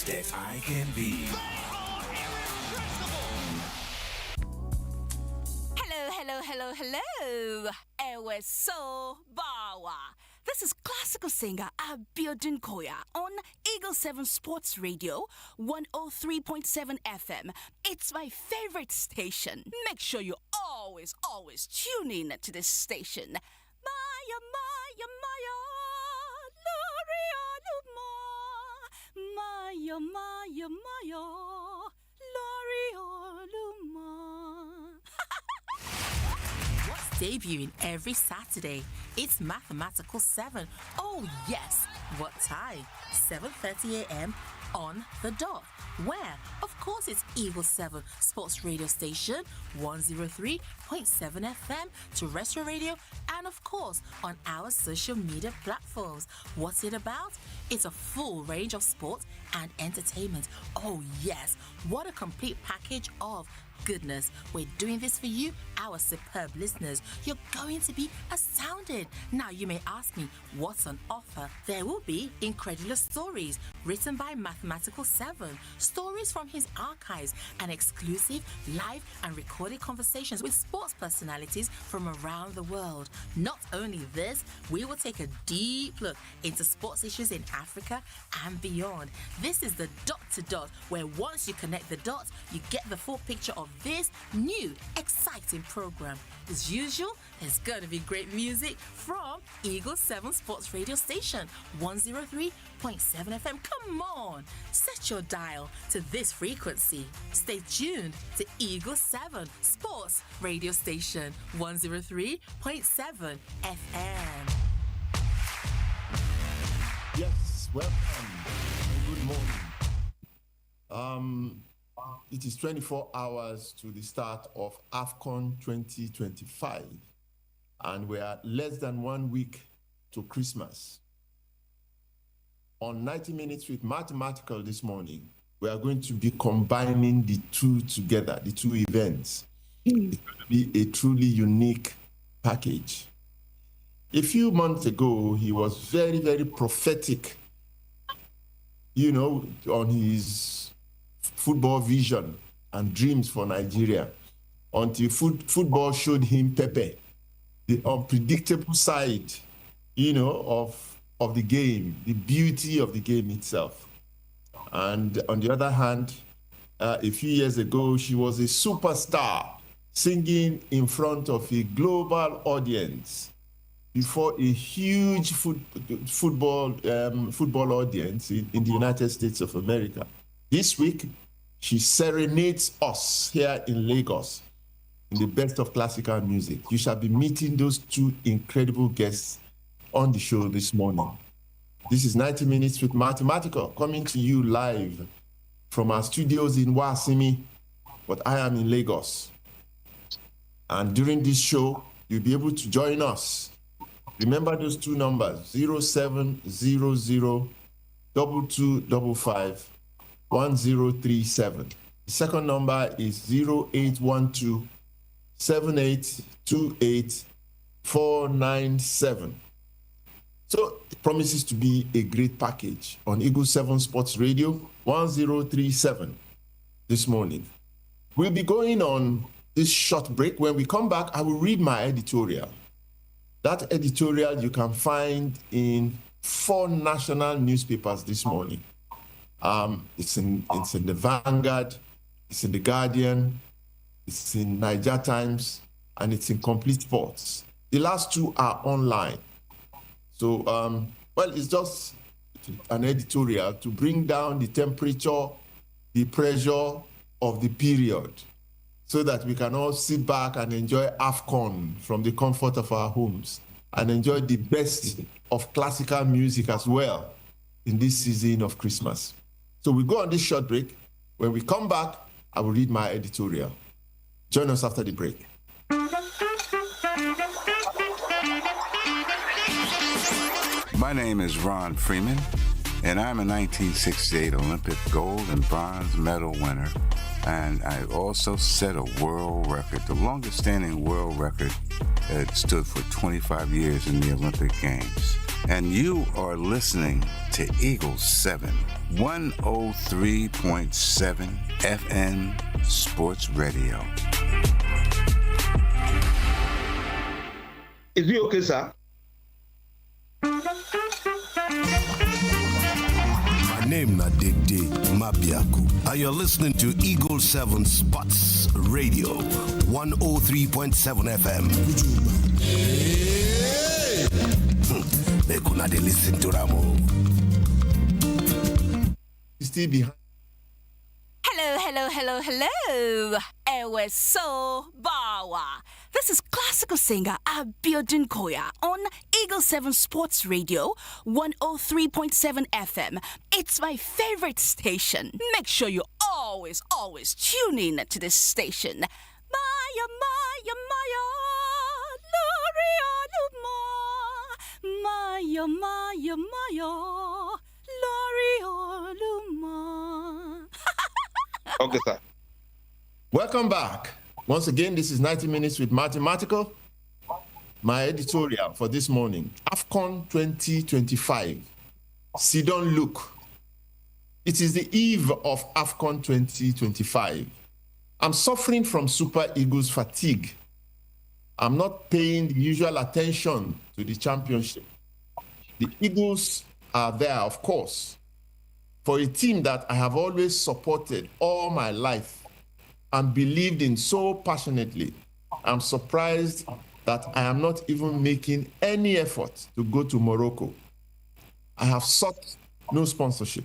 that I can be. Hello. Ewe so bawa. This is classical singer Abiodun Koya on Eagle 7 Sports Radio, 103.7 FM. It's my favorite station. Make sure you always tune in to this station. Maya, Lori Oluma. Maya, Lori Oluma. Debuting every Saturday, it's Mathematical 7. Oh yes, what time? 7:30 a.m. on the dot. Where? Of course it's Eagle 7 Sports Radio Station, 103.7 FM, terrestrial radio, and of course on our social media platforms. What's it about? It's a full range of sports and entertainment. Oh yes, what a complete package of goodness. We're doing this for you, our superb listeners. You're going to be astounded. Now you may ask me, what's on offer? There will be incredulous stories written by Mathematical 7, stories from his archives, and exclusive live and recorded conversations with sports personalities from around the world. Not only this, we will take a deep look into sports issues in Africa and beyond. This is the dot to dot, where once you connect the dots, you get the full picture of this new, exciting program. As usual, there's going to be great music from Eagle 7 Sports Radio Station, 103.7 FM. Come on, set your dial to this frequency. Stay tuned to Eagle 7 Sports Radio Station, 103.7 FM. Yes, welcome. Good morning. It is 24 hours to the start of AFCON 2025, and we are less than 1 week to Christmas. On 90 Minutes with Mathematical this morning, we are going to be combining the two together, the two events. It's going to be a truly unique package. A few months ago, he was very, very prophetic, on his football vision and dreams for Nigeria, until football showed him Pepe, the unpredictable side, of the game, the beauty of the game itself. And on the other hand, a few years ago, she was a superstar singing in front of a global audience before a huge football audience in the United States of America. This week, she serenades us here in Lagos in the best of classical music. You shall be meeting those two incredible guests on the show this morning. This is 90 Minutes with Mathematical, coming to you live from our studios in Wasimi, but I am in Lagos. And during this show, you'll be able to join us. Remember those two numbers, 0700 2255 1037. The second number is 0812 7828 497. So it promises to be a great package on Eagle 7 Sports Radio 1037 this morning. We'll be going on this short break. When we come back, I will read my editorial. That editorial you can find in 4 national newspapers this morning. It's in the Vanguard, it's in the Guardian, it's in Niger Times, and it's in Complete Sports. The last 2 are online. So, it's just an editorial to bring down the temperature, the pressure of the period, so that we can all sit back and enjoy AFCON from the comfort of our homes and enjoy the best of classical music as well in this season of Christmas. So we go on this short break. When we come back, I will read my editorial. Join us after the break. My name is Ron Freeman. And I'm a 1968 Olympic gold and bronze medal winner. And I also set a world record, the longest standing world record that stood for 25 years in the Olympic Games. And you are listening to Eagle 7, 103.7 FM Sports Radio. Is it okay, sir? My name na Dede Mabiaku, and you're listening to Eagle 7 Sports Radio, 103.7 FM. Hey! They could not listen to Ramo. Still behind. Hello. Ewe so bawa. This is classical singer Abiodun Koya on Eagle 7 Sports Radio, 103.7 FM. It's my favorite station. Make sure you always tune in to this station. Maya, Lori Oluma. Maya, Lori Oluma. Okay, sir. Welcome back. Once again, this is 90 Minutes with Mathematical. My editorial for this morning, AFCON 2025. Siddon look. It is the eve of AFCON 2025. I'm suffering from Super Eagles fatigue. I'm not paying the usual attention to the championship. The Eagles are there, of course, for a team that I have always supported all my life and believed in so passionately. I'm surprised that I am not even making any effort to go to Morocco. I have sought no sponsorship.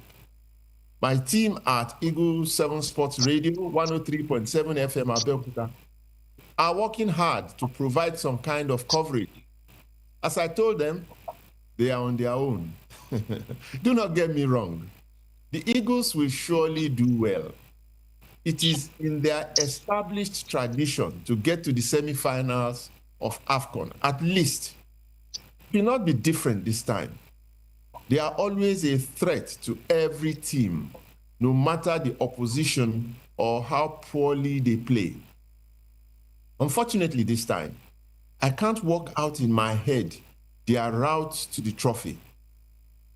My team at Eagle 7 Sports Radio, 103.7 FM Abeokuta, are working hard to provide some kind of coverage. As I told them, they are on their own. Do not get me wrong. The Eagles will surely do well. It is in their established tradition to get to the semifinals of AFCON, at least. It will not be different this time. They are always a threat to every team, no matter the opposition or how poorly they play. Unfortunately, this time, I can't work out in my head their route to the trophy.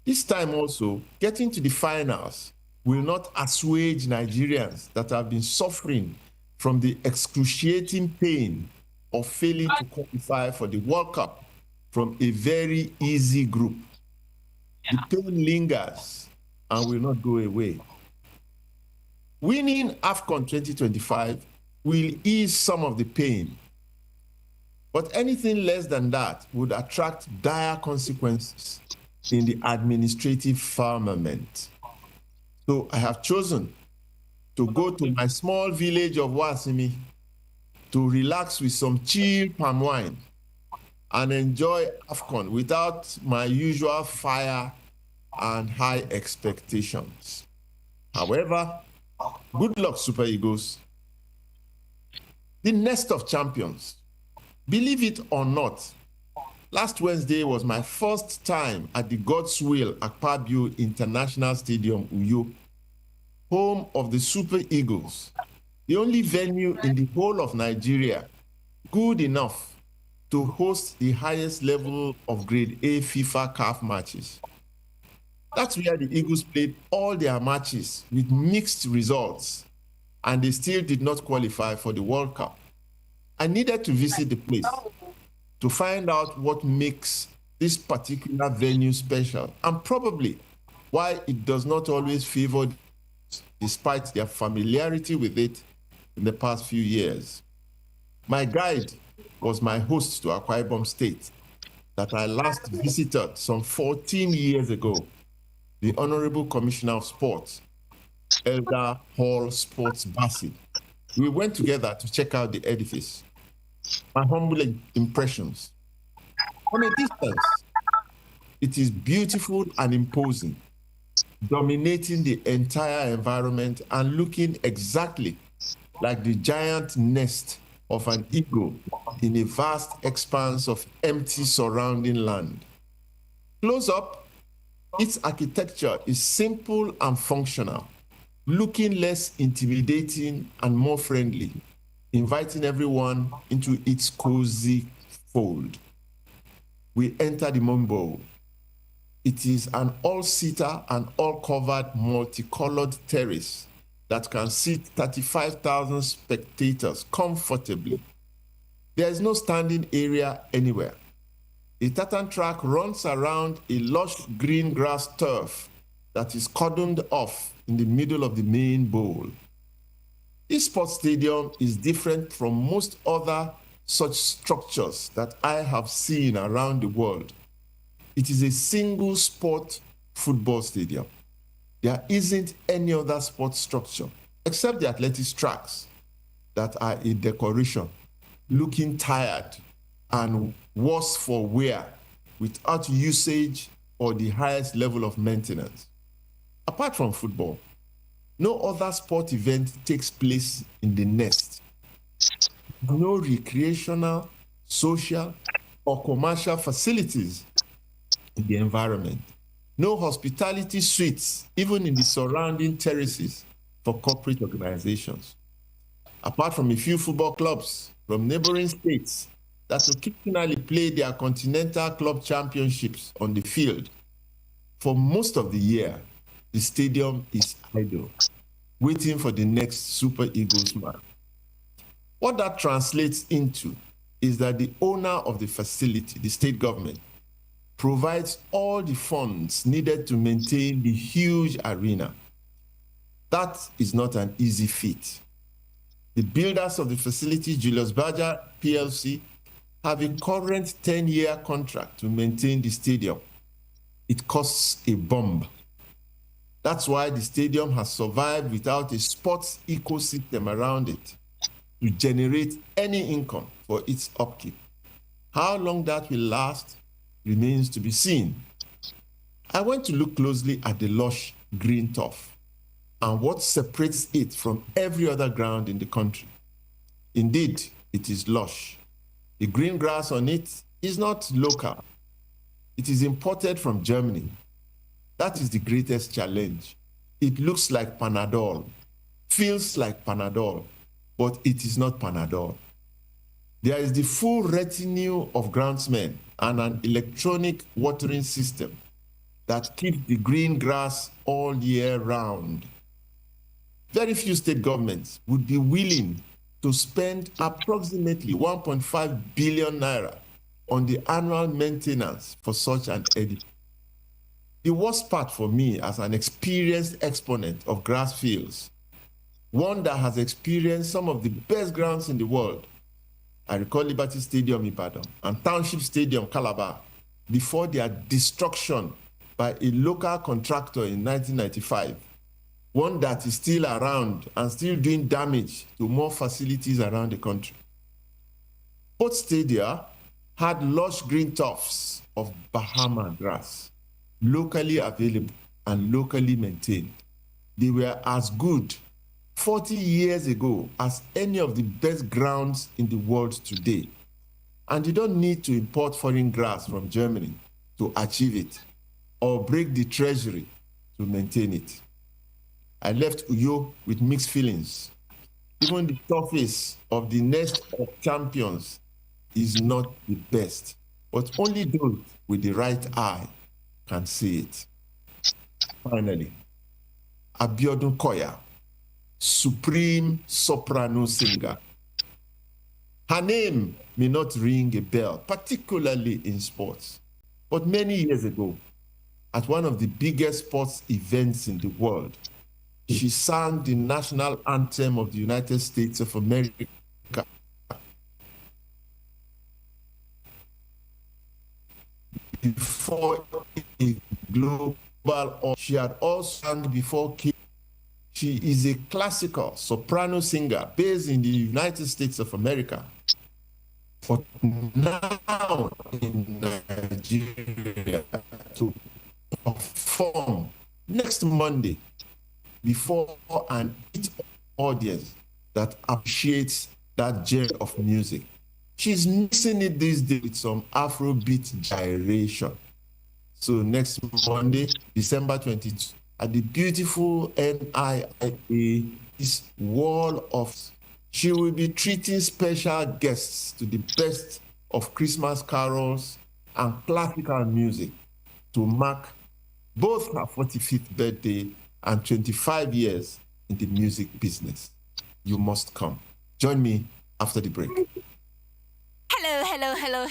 This time also, getting to the finals will not assuage Nigerians that have been suffering from the excruciating pain of failing to qualify for the World Cup from a very easy group. The pain lingers and will not go away. Winning AFCON 2025 will ease some of the pain, but anything less than that would attract dire consequences in the administrative firmament. So I have chosen to go to my small village of Wasimi to relax with some chill palm wine and enjoy AFCON without my usual fire and high expectations. However, good luck, Super Eagles. The nest of champions. Believe it or not, last Wednesday was my first time at the God's Will Akpabio International Stadium, Uyo, home of the Super Eagles, the only venue in the whole of Nigeria good enough to host the highest level of Grade A FIFA CAF matches. That's where the Eagles played all their matches with mixed results, and they still did not qualify for the World Cup. I needed to visit the place to find out what makes this particular venue special, and probably why it does not always favor despite their familiarity with it in the past few years. My guide was my host to Akwa Ibom State that I last visited some 14 years ago, the Honorable Commissioner of Sports, Elder Hall Sports Basi. We went together to check out the edifice. My humble impressions. From a distance, it is beautiful and imposing, dominating the entire environment and looking exactly like the giant nest of an eagle in a vast expanse of empty surrounding land. Close up, Its architecture is simple and functional, looking less intimidating and more friendly, inviting everyone into its cozy fold. We enter the Moon Bowl. It is an all-seater and all-covered multicolored terrace that can seat 35,000 spectators comfortably. There is no standing area anywhere. The tartan track runs around a lush green grass turf that is cordoned off in the middle of the main bowl. This sports stadium is different from most other such structures that I have seen around the world. It is a single sport football stadium. There isn't any other sports structure except the athletics tracks that are a decoration, looking tired and worse for wear without usage or the highest level of maintenance. Apart from football, no other sport event takes place in the nest. No recreational, social, or commercial facilities in the environment. No hospitality suites, even in the surrounding terraces for corporate organizations. Apart from a few football clubs from neighboring states that occasionally play their continental club championships on the field, for most of the year, the stadium is idle, waiting for the next Super Eagles match. What that translates into is that the owner of the facility, the state government, provides all the funds needed to maintain the huge arena. That is not an easy feat. The builders of the facility, Julius Berger PLC, have a current 10-year contract to maintain the stadium. It costs a bomb. That's why the stadium has survived without a sports ecosystem around it to generate any income for its upkeep. How long that will last remains to be seen. I went to look closely at the lush green turf and what separates it from every other ground in the country. Indeed, it is lush. The green grass on it is not local. It is imported from Germany. That is the greatest challenge. It looks like Panadol, feels like Panadol, but it is not Panadol. There is the full retinue of groundsmen and an electronic watering system that keeps the green grass all year round. Very few state governments would be willing to spend approximately 1.5 billion naira on the annual maintenance for such an edifice. The worst part for me as an experienced exponent of grass fields, one that has experienced some of the best grounds in the world, I recall Liberty Stadium Ibadan and Township Stadium Calabar before their destruction by a local contractor in 1995, one that is still around and still doing damage to more facilities around the country. Both stadia had lush green tufts of Bahama grass, locally available and locally maintained. They were as good 40 years ago as any of the best grounds in the world today. And you don't need to import foreign grass from Germany to achieve it or break the treasury to maintain it. I left Uyo with mixed feelings. Even the surface of the nest of champions is not the best, but only those with the right eye can see it. Finally, Abiodun Koya, supreme soprano singer. Her name may not ring a bell, particularly in sports, but many years ago, at one of the biggest sports events in the world, she sang the national anthem of the United States of America. Before a global, she had also sung before King. She is a classical soprano singer based in the United States of America, but now in Nigeria to perform next Monday before an audience that appreciates that genre of music. She's mixing it these days with some Afrobeat gyration. So next Monday, December 22, at the beautiful NIIA, this wall of, she will be treating special guests to the best of Christmas carols and classical music to mark both her 45th birthday and 25 years in the music business. You must come. Join me after the break. Hello.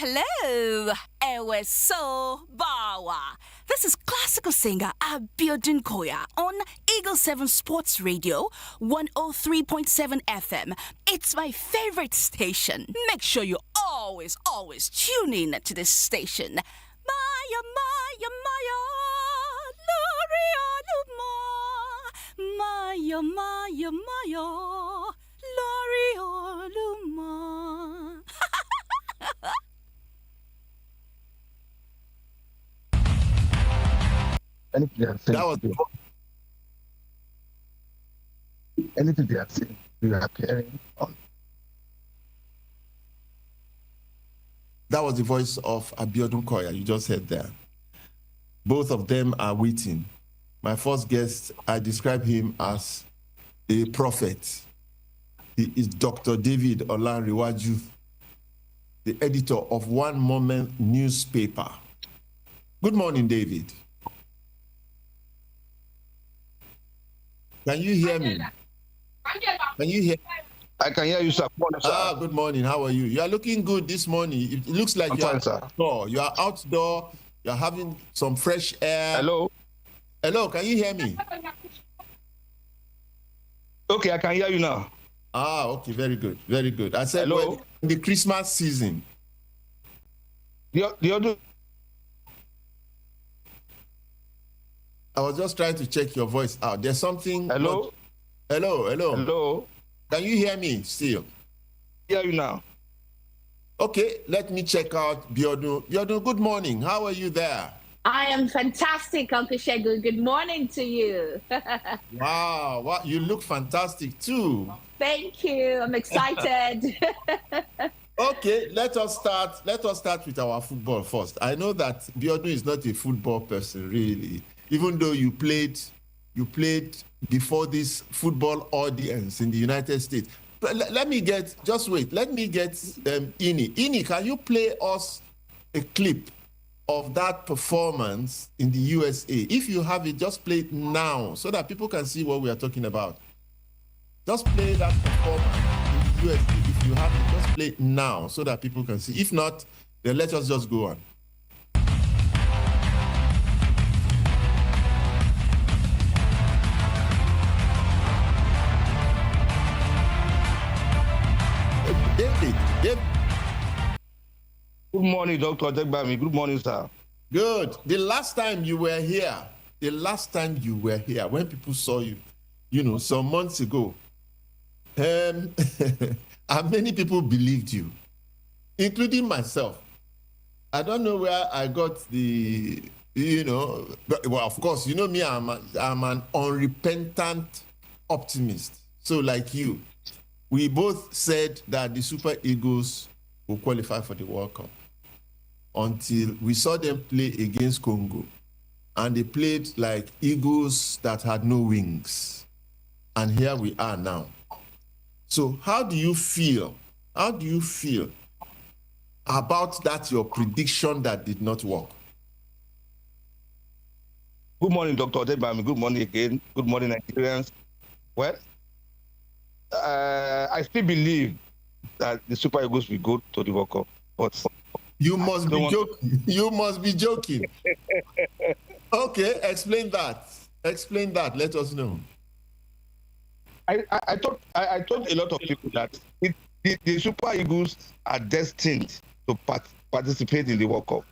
Ewe so bawa. This is classical singer Abiodun Koya on Eagle 7 Sports Radio, 103.7 FM. It's my favorite station. Make sure you always tune in to this station. Maya, Lori Oluma. Maya, Lori Oluma. Anything they have said. That was Anything they have said, we are carrying on. That was the voice of Abiodun Koya you just heard there. Both of them are waiting. My first guest, I describe him as a prophet. He is Dr. David Olanrewaju, the editor of One Moment newspaper. Good morning, David. Can you hear me? Can you hear? I can hear you, sir. Good morning, sir. Good morning. How are you? You are looking good this morning. It looks like I'm fine, sir. outdoor. You are outdoor. You are having some fresh air. Hello. Can you hear me? Okay, I can hear you now. Okay, very good. I said, Hello? well, in the Christmas season. The other. I was just trying to check your voice out. There's something. Hello. Hello. Can you hear me still? Hear you now. Okay, let me check out Biodun. Biodun, good morning. How are you there? I am fantastic, Uncle Shegu. Good morning to you. Wow, you look fantastic too. Thank you. I'm excited. Okay, let us start with our football first. I know that Biodun is not a football person, really. Even though you played before this football audience in the United States. Let me get Ini. Ini, can you play us a clip of that performance in the USA? If you have it, just play it now so that people can see what we are talking about. Just play that performance in the USA. If you have it, just play it now so that people can see. If not, then let us just go on. David. Good morning, Dr. Degbami. Good morning, sir. Good. The last time you were here, when people saw you, some months ago, and many people believed you, including myself. I don't know where I got the, well, of course, you know me, I'm an unrepentant optimist. So like you, we both said that the Super Eagles will qualify for the World Cup until we saw them play against Congo. And they played like eagles that had no wings. And here we are now. So how do you feel? How do you feel about that, your prediction that did not work? Good morning, Dr. Degbami. Good morning again. Good morning, Nigerians. Well, I still believe that the Super Eagles will go to the World Cup, but you must be joking. You must be joking. Okay, explain that. Let us know. I told a lot of people that the Super Eagles are destined to participate in the World Cup.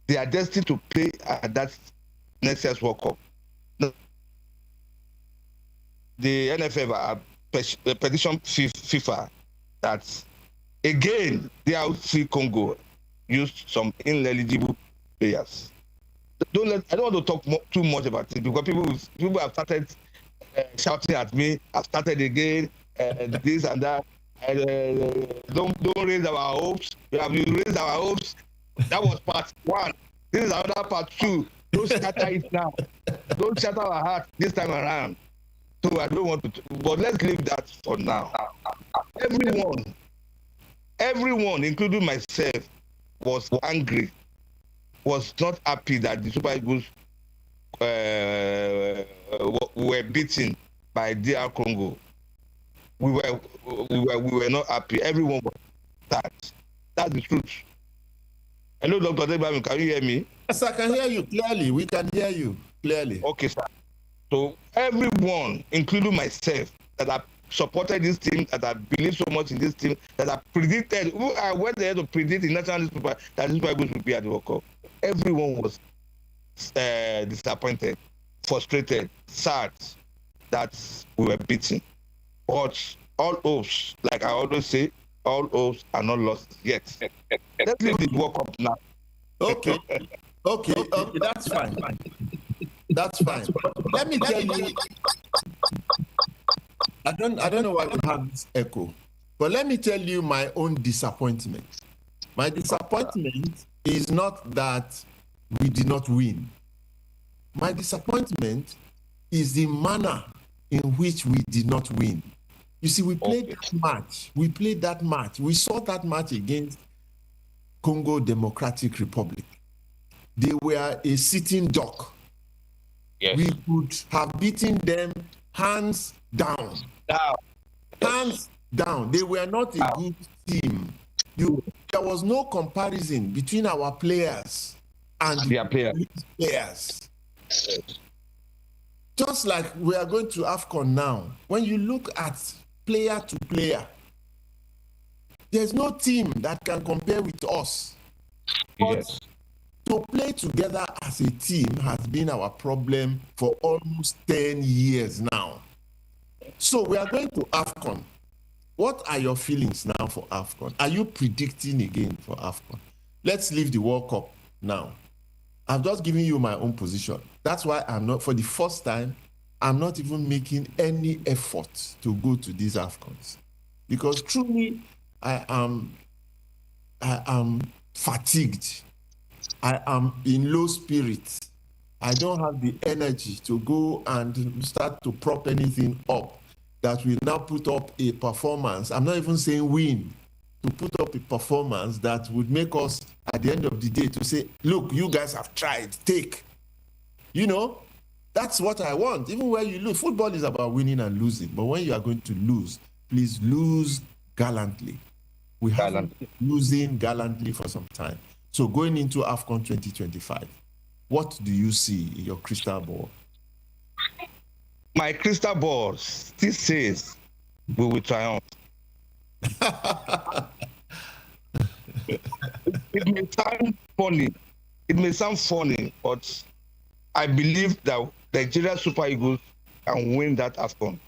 They are destined to play at that next year's World Cup. The NFF are petition FIFA that again DRC Congo used some ineligible players. I don't want to talk too much about it because people have started shouting at me. I've started again, this and that. Don't raise our hopes. We have raised our hopes. That was part one This is another part 2. Don't shatter it now. Don't shatter our heart this time around. So I don't want to, but let's leave that for now. Everyone, including myself, was angry, was not happy that the Super Eagles were beaten by DR Congo. We were not happy. Everyone was sad. That's the truth. Hello, Dr. Debami, can you hear me? Yes, I can hear you clearly. We can hear you clearly. Okay, sir. So everyone, including myself, that I supported this team, that I believe so much in this team, that I predicted, I went there to predict in national newspaper that this Super Eagles would be at the World Cup. Everyone was disappointed, frustrated, sad that we were beaten. But all hopes, like I always say, all hopes are not lost yet. Let's leave the World Cup now. Okay, that's fine. That's fine. Let me tell you, I don't know why we have this echo, but let me tell you my own disappointment. My disappointment is not that we did not win. My disappointment is the manner in which we did not win. You see, we played that match. We saw that match against Congo Democratic Republic. They were a sitting duck. Yes. We could have beaten them hands down. Hands down. They were not a good team. There was no comparison between our players and their players. Just like we are going to AFCON now, when you look at player to player, there's no team that can compare with us. Yes. But to play together as a team has been our problem for almost 10 years now. So we are going to AFCON. What are your feelings now for AFCON? Are you predicting again for AFCON? Let's leave the World Cup now. I've just given you my own position. That's why I'm not, for the first time, I'm not even making any effort to go to these AFCONs. Because truly, I am fatigued. I am in low spirits. I don't have the energy to go and start to prop anything up that will now put up a performance. I'm not even saying win, to put up a performance that would make us, at the end of the day, to say, look, you guys have tried, take. You know, that's what I want. Even when you lose, football is about winning and losing. But when you are going to lose, please lose gallantly. We have been losing gallantly for some time. So going into AFCON 2025, what do you see in your crystal ball? My crystal ball still says we will triumph. It may sound funny. But I believe that Nigeria Super Eagles can win that AFCON.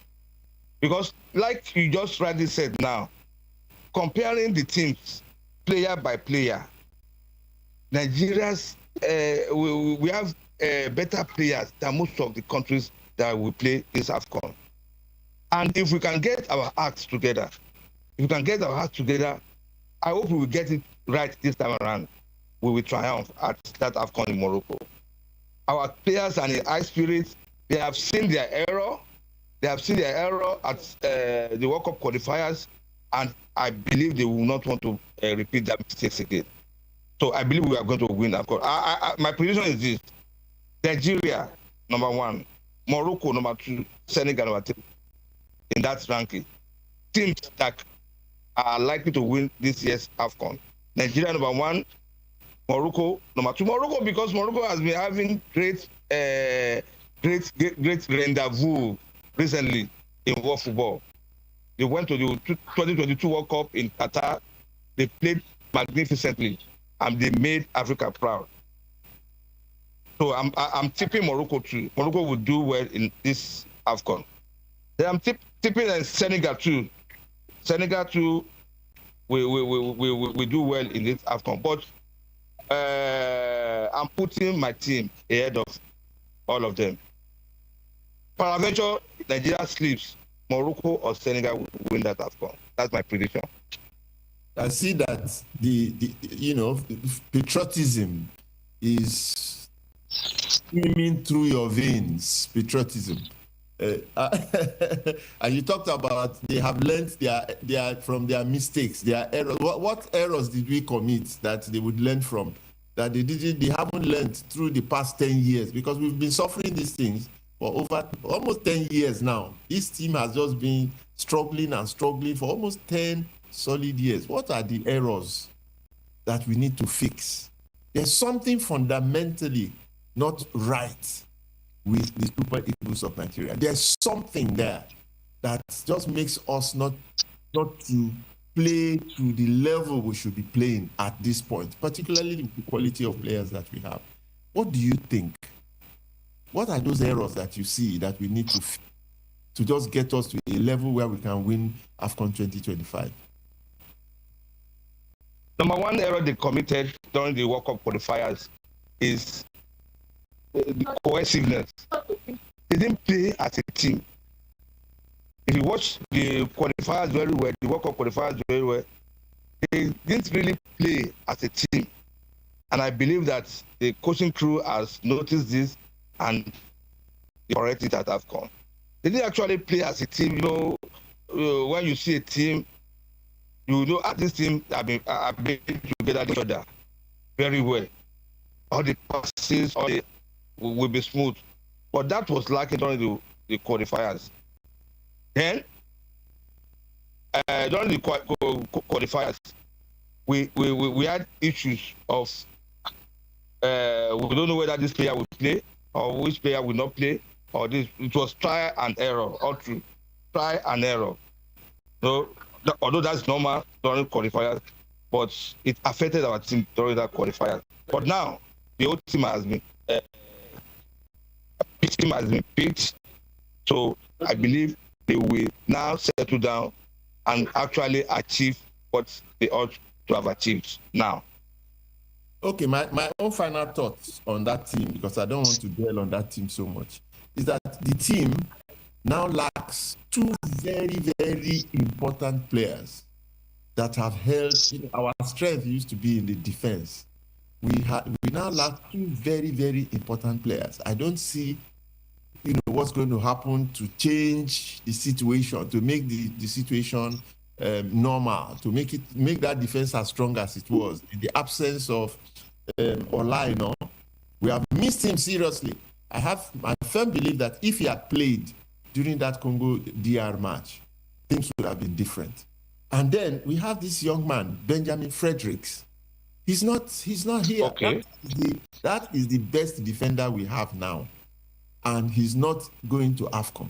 Because like you just rightly said now, comparing the teams player by player, Nigeria's we have better players than most of the countries that will play this AFCON. And if we can get our acts together, I hope we will get it right this time around. We will triumph at that AFCON in Morocco. Our players are in high spirits. They have seen their error. At the World Cup qualifiers, and I believe they will not want to repeat that mistakes again. So I believe we are going to win AFCON. My prediction is this: Nigeria, number 1, Morocco, number 2, Senegal, number 3, in that ranking. Teams that are likely to win this year's AFCON. Nigeria, number 1, Morocco, number 2. Morocco, because Morocco has been having great rendezvous recently in world football. They went to the 2022 World Cup in Qatar. They played magnificently, and they made Africa proud. So I'm tipping Morocco too. Morocco will do well in this AFCON. Then I'm tipping Senegal too. Senegal too will do well in this AFCON. But I'm putting my team ahead of all of them. Paraventure, Nigeria sleeps. Morocco or Senegal will win that AFCON. That's my prediction. I see that the patriotism is streaming through your veins, patriotism. And you talked about they have learned their from their mistakes, their errors. What errors did we commit that they would learn from? That they haven't learned through the past 10 years, because we've been suffering these things for over almost 10 years now. This team has just been struggling for almost 10 solid years. What are the errors that we need to fix? There's something fundamentally not right with the Super Eagles of Nigeria. There's something there that just makes us not to play to the level we should be playing at this point, particularly the quality of players that we have. What do you think? What are those errors that you see that we need to just get us to a level where we can win AFCON 2025? Number one error they committed during the World Cup qualifiers is the cohesiveness. They didn't play as a team. If you watch the qualifiers very well, the World Cup qualifiers very well, they didn't really play as a team. And I believe that the coaching crew has noticed this and they correct it at AFCON. They didn't actually play as a team. When you see a team, you know this team have been together each other very well. All the passes will be smooth. But that was lacking during the qualifiers. Then, during the qualifiers, we had issues of we don't know whether this player will play or which player will not play, or this. It was try and error, all through. Try and error. So, although that's normal during qualifiers, but it affected our team during that qualifier. But now, the whole team has been picked. So I believe they will now settle down and actually achieve what they ought to have achieved now. Okay, my own final thoughts on that team, because I don't want to dwell on that team so much, is that the team now lacks two very, very important players that have held. Our strength used to be in the defense. We now lack two very, very important players. I don't see what's going to happen to change the situation, to make the situation normal, to make that defense as strong as it was. In the absence of Olalekan, we have missed him seriously. I have my firm belief that if he had played during that Congo DR match, things would have been different. And then we have this young man, Benjamin Fredericks. He's not here. Okay. That is the best defender we have now. And he's not going to AFCON.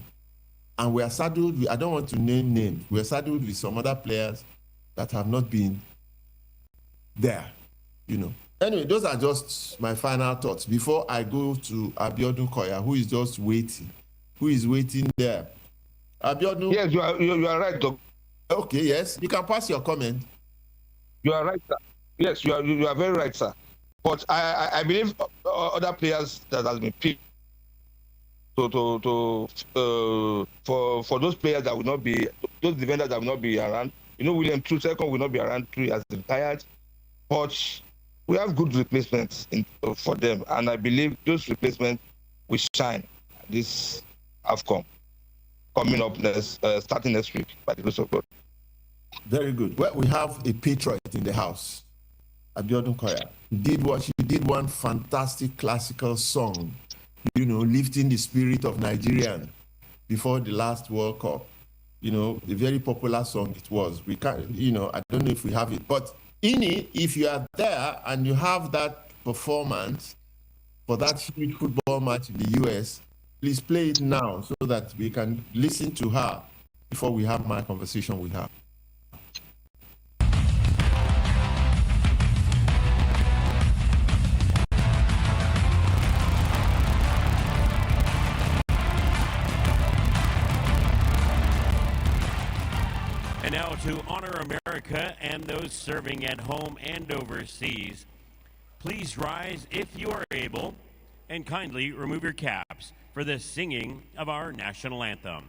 And we are saddled with, I don't want to name names, we are saddled with some other players that have not been there, Anyway, those are just my final thoughts before I go to Abiodun Koya, who is just waiting. Who is waiting there? Abiodun? Yes, you are right, Doc. Okay, yes. You can pass your comment. You are right, sir. Yes, you are very right, sir. But I believe other players that has been picked for those players that will not be, those defenders that will not be around. William True will not be around. True has retired, but we have good replacements for them, and I believe those replacements will shine this AFCON coming up starting next week by the grace of God. Very good. Well, we have a patriot in the house, Abiodun Koya. He did one fantastic classical song, lifting the spirit of Nigerian before the last World Cup. A very popular song it was. We can't, I don't know if we have it, but in it, if you are there and you have that performance for that huge football match in the US, please play it now so that we can listen to her before we have my conversation with her. And now to honor America and those serving at home and overseas, please rise if you are able and kindly remove your caps for the singing of our national anthem.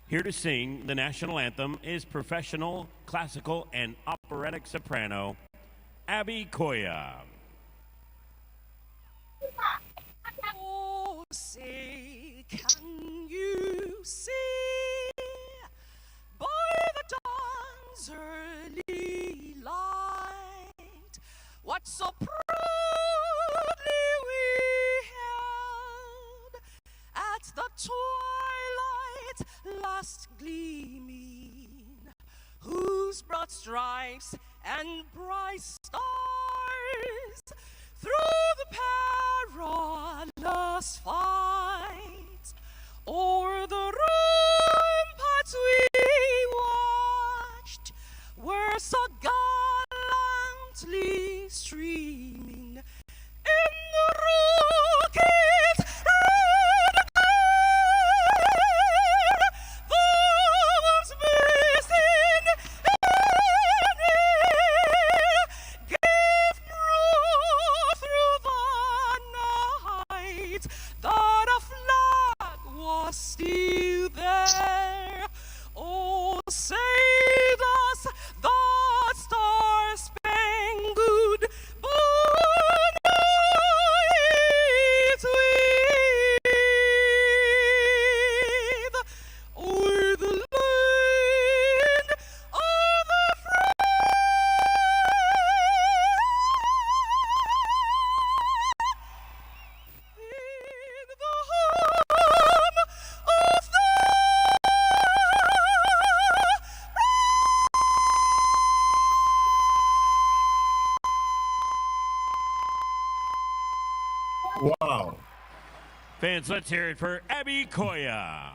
Here to sing the national anthem is professional, classical, and operatic soprano, Abi Koya. Oh, say, can you see by the dawn's early light what so proudly we held at the twilight last gleaming, whose broad stripes and bright stars through the perilous fight o'er the ramparts we watched were so gallantly streaming in the rocket's red glare. Those missing in air gave proof through the night that a flag was still there. Oh, save us the star-spangled banner it waved o'er the land of the free, in the home of the Wow. Fans, let's hear it for Abby Koya.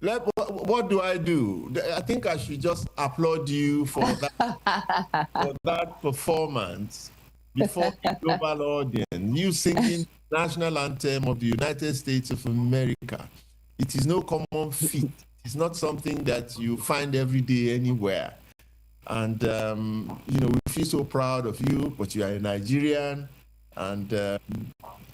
What do I do? I think I should just applaud you for that performance before the global audience. You singing national anthem of the United States of America. It is no common feat. It's not something that you find every day anywhere. And, we feel so proud of you, but you are a Nigerian. And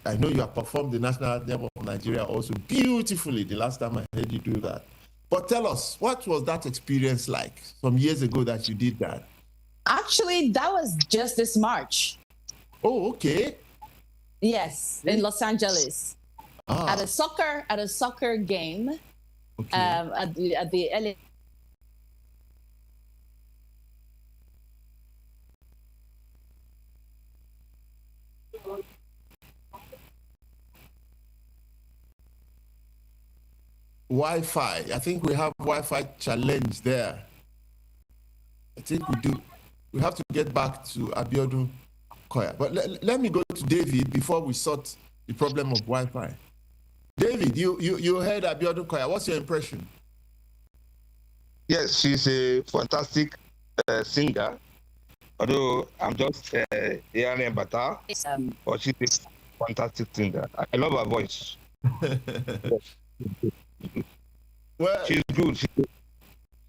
I know you have performed the national anthem of Nigeria also beautifully the last time I heard you do that. But tell us, what was that experience like some years ago that you did that? Actually, that was just this March. Oh, okay. Yes, in Los Angeles. At a soccer game. Okay. At the LA. Wi-Fi. I think we have Wi-Fi challenge there. I think we do. We have to get back to Abiodun Koya. But let me go to David before we sort the problem of Wi-Fi. David, you heard Abiodun Koya. What's your impression? Yes, she's a fantastic singer. Although I'm just hearing about her, but she's a fantastic singer. I love her voice. Well, she's good.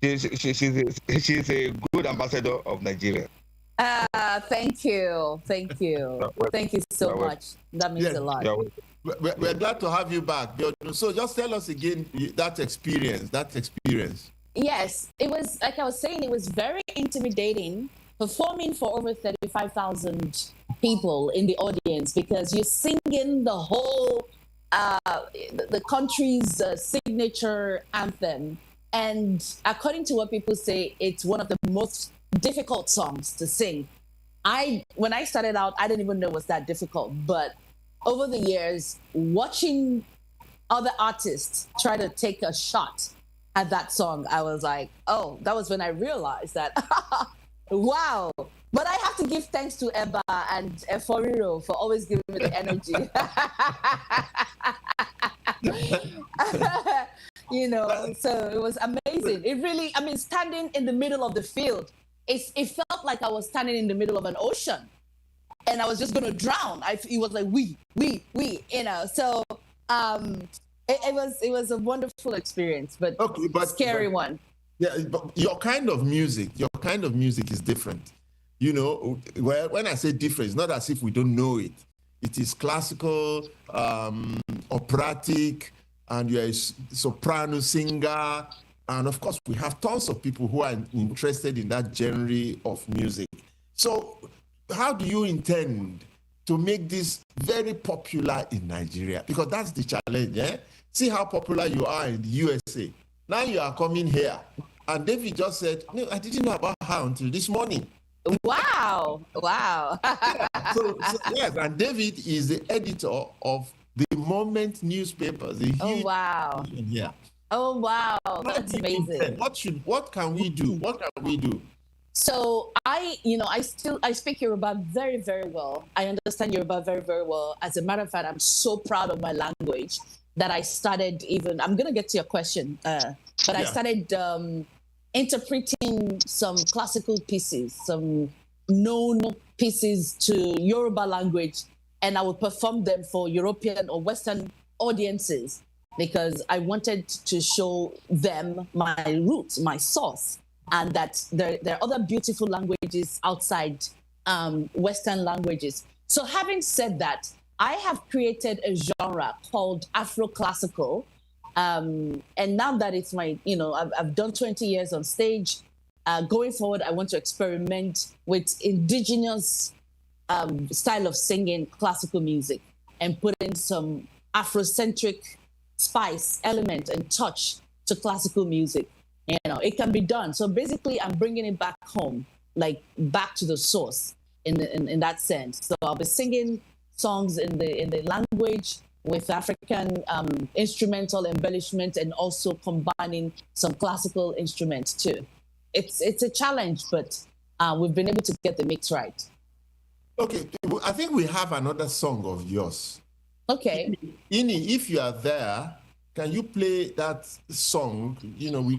She's a good ambassador of Nigeria. Thank you so much. That means a lot. We're glad to have you back. So just tell us again that experience. Yes, it was, like I was saying, it was very intimidating performing for over 35,000 people in the audience, because you're singing the whole the country's signature anthem, and according to what people say, it's one of the most difficult songs to sing. When I started out, I didn't even know it was that difficult, but over the years, watching other artists try to take a shot at that song, I was like, oh, that was when I realized that, wow. But I have to give thanks to Eba and Eforiro for always giving me the energy. So it was amazing. It really, standing in the middle of the field, it felt like I was standing in the middle of an ocean and I was just going to drown. It was like, So it was a wonderful experience, but scary one. Yeah, but your kind of music is different. Well, when I say different, it's not as if we don't know it. It is classical, operatic, and you're a soprano singer. And of course, we have tons of people who are interested in that genre of music. So how do you intend to make this very popular in Nigeria? Because that's the challenge. See how popular you are in the USA. Now you are coming here. And David just said, no, I didn't know about her until this morning. Wow. So yes, and David is the editor of the Moment newspaper. Oh, wow. Yeah. Oh, wow. That's amazing. What can we do? So I speak Yoruba very, very well. I understand Yoruba very, very well. As a matter of fact, I'm so proud of my language that I started I'm going to get to your question, but I started interpreting some classical pieces, some known pieces to Yoruba language, and I would perform them for European or Western audiences because I wanted to show them my roots, my source, and that there are other beautiful languages outside Western languages. So having said that, I have created a genre called Afro-classical. And now that it's I've done 20 years on stage. Going forward, I want to experiment with indigenous style of singing classical music and put in some Afrocentric spice, element, and touch to classical music. It can be done. So basically, I'm bringing it back home, like back to the source in that sense. So I'll be singing songs in the language with African instrumental embellishment and also combining some classical instruments too. It's a challenge, but we've been able to get the mix right. Okay, I think we have another song of yours. Okay. Ini, if you are there, can you play that song?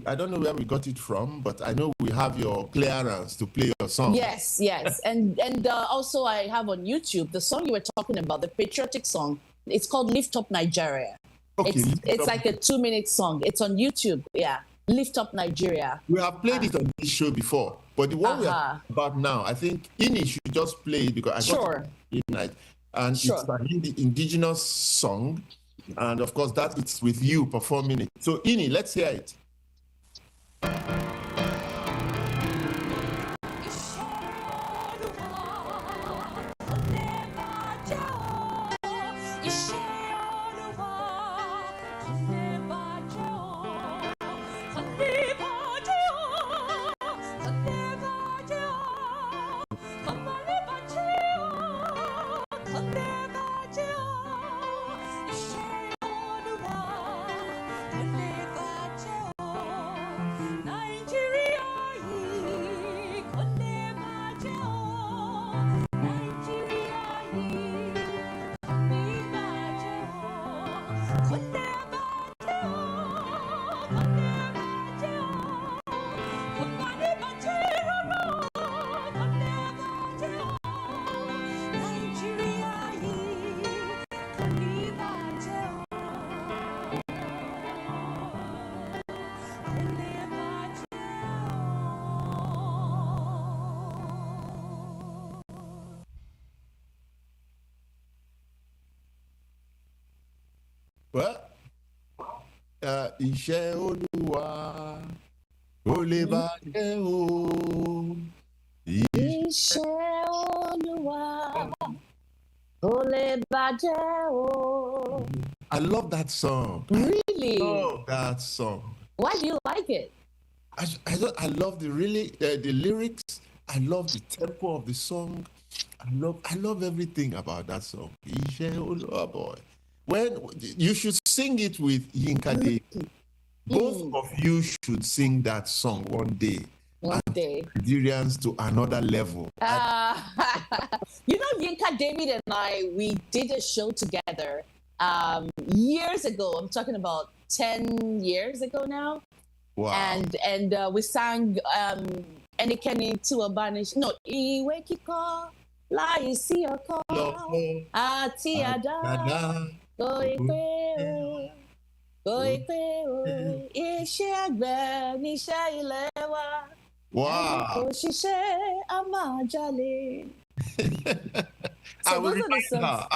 I don't know where we got it from, but I know we have your clearance to play your song. Yes. and also I have on YouTube the song you were talking about, the patriotic song. It's called Lift Up Nigeria. Okay, it's like a 2-minute song. It's on YouTube. Yeah. Lift Up Nigeria. We have played it on this show before, but the one we are about now, I think Ini should just play it because I got it midnight. And it's an indigenous song. And of course, that it's with you performing it. So Ini, let's hear it. Well, iṣẹ́ Olúwa kò lè bàjẹ́ o. Iṣẹ́ Olúwa kò lè bàjẹ́ o. I love that song. Really? I love that song. Why do you like it? I love the lyrics. I love the tempo of the song. I love everything about that song. Iṣẹ́ Olúwa, boy. When you should sing it with Yinka Day. Both of you should sing that song one day. One day. Nigerians to another level. Yinka, David, and I, we did a show together years ago. I'm talking about 10 years ago now. Wow. And we sang Enikeni Tuabanish. No, Iwe Kiko, Lai Si Oko, Ati Ada. Goikwe o, iṣẹ́ àgbẹ̀ níṣẹ́ ilé wa. Wow. Òṣìṣẹ́ a máa jalè. I will remind her.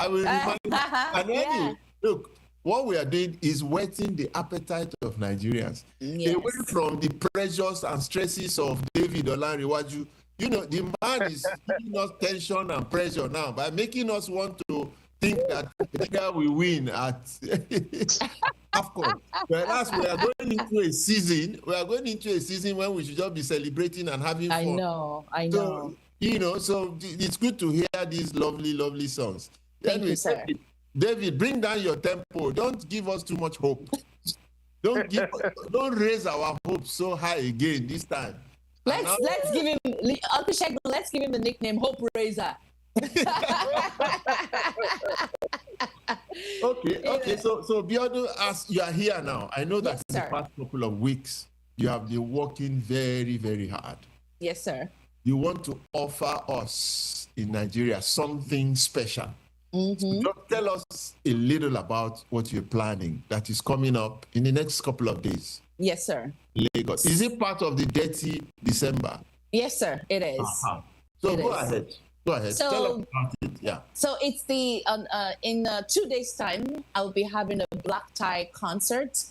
And anyway, look, what we are doing is whetting the appetite of Nigerians. Away from the pressures and stresses of David Olanrewaju the man is giving us tension and pressure now by making us want to think that Nigeria will win at AFCON. Whereas we are going into a season when we should just be celebrating and having fun. I know. So it's good to hear these lovely, lovely songs. Thank you, sir. David, bring down your tempo. Don't give us too much hope. Don't raise our hopes so high again this time. Let's give him Uncle Shegun, let's give him the nickname Hope Raiser. Okay. So Abiodun, as you are here now, I know that Yes, in the sir. past couple of weeks you have been working very, very hard. Yes, sir. You want to offer us in Nigeria something special. So just tell us a little about what you're planning that is coming up in the next couple of days. Yes, sir. Lagos. Is it part of the Dirty December? Yes, sir. It is. So It go is. ahead. So- Tell us about it. Yeah. So it's in 2 days' time, I'll be having a black tie concert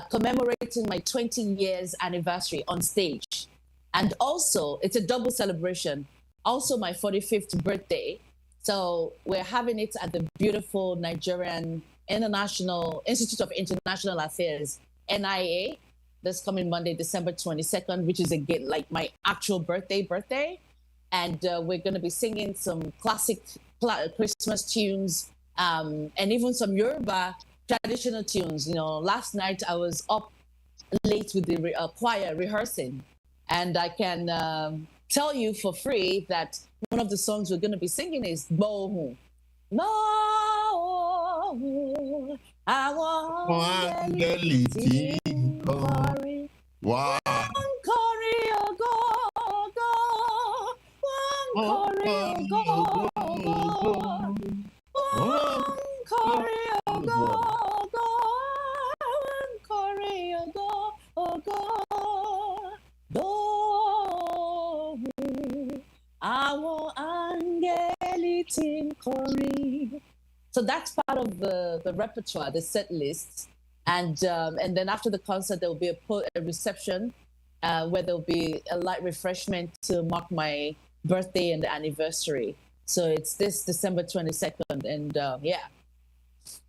commemorating my 20 years anniversary on stage. And also, it's a double celebration. Also, my 45th birthday. So we're having it at the beautiful Nigerian International Institute of International Affairs, NIA, this coming Monday, December 22nd, which is again like my actual birthday. And we're going to be singing some classic Christmas tunes and even some Yoruba traditional tunes. Last night I was up late with the choir rehearsing, and I can tell you for free that one of the songs we're going to be singing is Bohu. No, I want Wow. So that's part of the repertoire, the set list. And then after the concert, there will be a reception where there'll be a light refreshment to mark my birthday and the anniversary. So it's this December 22nd, and yeah.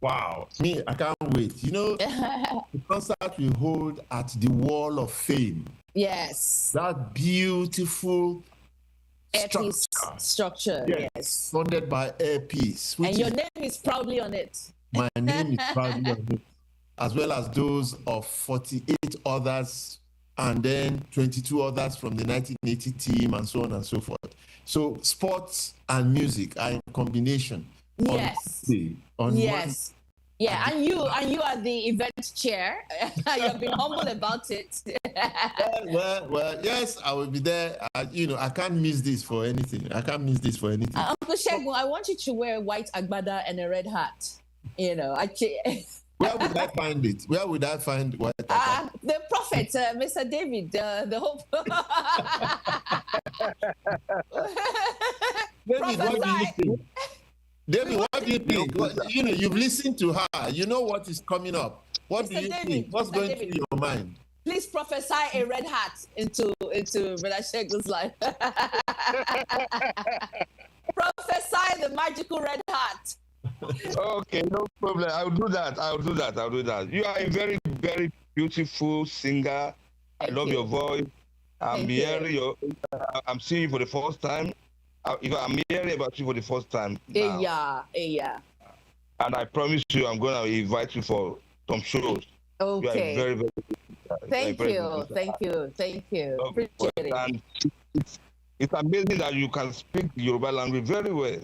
Wow. Me, I can't wait. The concert we hold at the Wall of Fame. Yes. That beautiful Airpiece structure. Yes. Funded by Airpiece. And your name is proudly on it. My name is proudly on it, as well as those of 48 others, and then 22 others from the 1980 team, and so on and so forth. So sports and music are in combination. Yes. Yes. Yeah, and you are the event chair. You've been humble about it. Well, yes, I will be there. I can't miss this for anything. Uncle Shegun, I want you to wear a white agbada and a red hat. Where would I find it? Where would I find white agbada? The prophet, Mr. David, the hope. David, what do you think? David, what do you think? You've listened to her. You know what is coming up. What do you think? What's going through your mind? Please prophesy a red hat into Brother Shegun's life. Prophesy the magical red hat. Okay, no problem. I'll do that. You are a very, very beautiful singer. I love your voice. I'm seeing you for the first time. I'm hearing about you for the first time now. Yeah. And I promise you, I'm going to invite you for some shows. Okay. You are very, very Thank you. Appreciate it. And it's amazing that you can speak Yoruba language very well.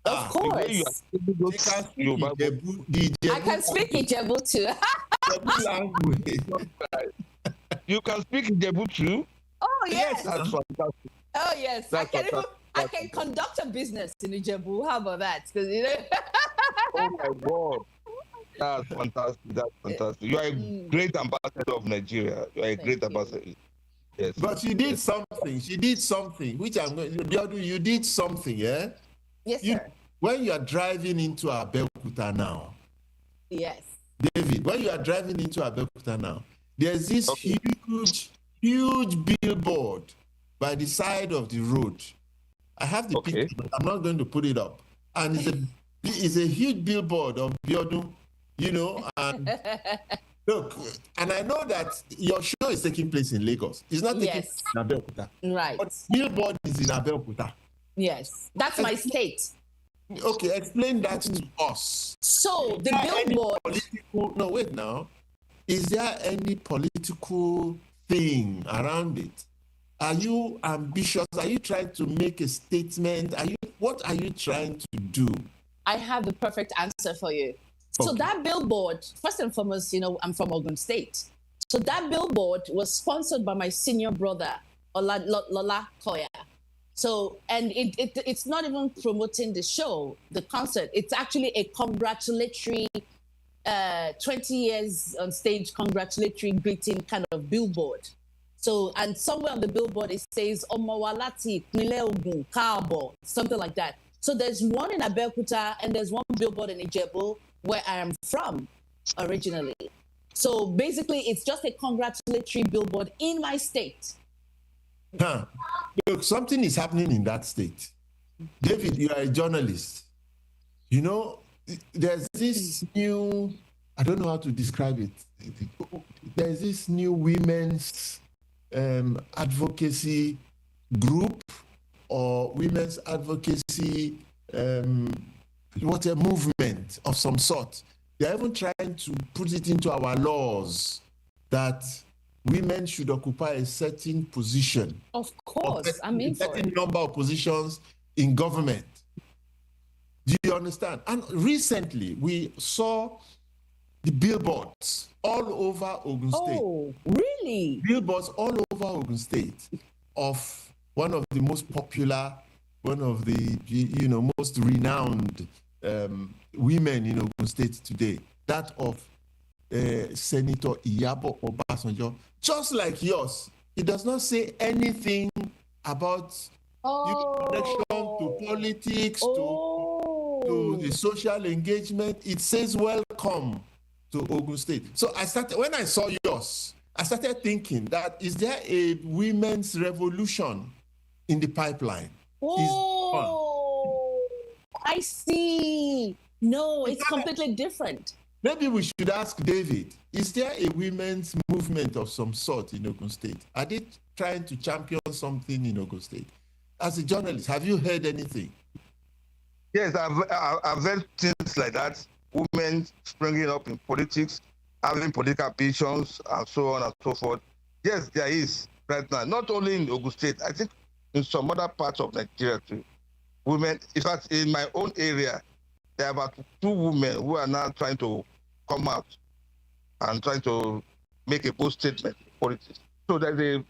Of course. The way you are speaking those Yoruba I can speak Ijebu too. You can speak Ijebu too? Oh, yes. That's fantastic. Oh, yes. I can conduct a business in Ijebu. How about that? Oh, my God. That's fantastic. You are a great ambassador of Nigeria. You are a great ambassador. Yes. But she did something, which you did something, yeah? Yes, sir. When you are driving into Abeokuta now. Yes. David, when you are driving into Abeokuta now, there's this huge billboard by the side of the road. I have the picture, but I'm not going to put it up. And it's a huge billboard of Abiodun, you know, and look, and I know that your show is taking place in Lagos. It's not taking place in Abeokuta. Right. But billboard is in Abeokuta. Yes, that's my state. Okay, explain that to us. So the billboard. No, wait now. Is there any political thing around it? Are you ambitious? Are you trying to make a statement? What are you trying to do? I have the perfect answer for you. So that billboard, first and foremost, you know, I'm from Ogun State. So that billboard was sponsored by my senior brother, Olalekan Koya. So, and it's not even promoting the show, the concert. It's actually a congratulatory, 20 years on stage, congratulatory greeting kind of billboard. So, and somewhere on the billboard, it says, Omawalati, Nile Ogun, Kaabo, something like that. So there's one in Abeokuta and there's one billboard in Ijebu where I am from originally. So basically, it's just a congratulatory billboard in my state. Look, something is happening in that state. David, you are a journalist. You know, there's this new, I don't know how to describe it. There's this new women's advocacy group or women's advocacy, what a movement of some sort. They're even trying to put it into our laws that women should occupy a certain position. Of course, I mean, a certain number of positions in government. Do you understand? And recently, we saw the billboards all over Ogun State. Oh, really? Billboards all over Ogun State of one of the most popular, one of the, you know, most renowned women in Ogun State today. That of Senator Iyabo Obasanjo. Just like yours, it does not say anything about connection to politics, to the social engagement. It says welcome to Ogun State. So when I saw yours, I started thinking that is there a women's revolution in the pipeline? I see. No, it's completely different. Maybe we should ask David, is there a women's movement of some sort in Ogun State? Are they trying to champion something in Ogun State? As a journalist, have you heard anything? Yes, I've heard things like that. Women springing up in politics, having political ambitions, and so on and so forth. Yes, there is right now. Not only in Ogun State, I think in some other parts of Nigeria too. Women, in fact, in my own area, there are about 2 women who are now trying to come out and trying to make a bold statement in politics. So there's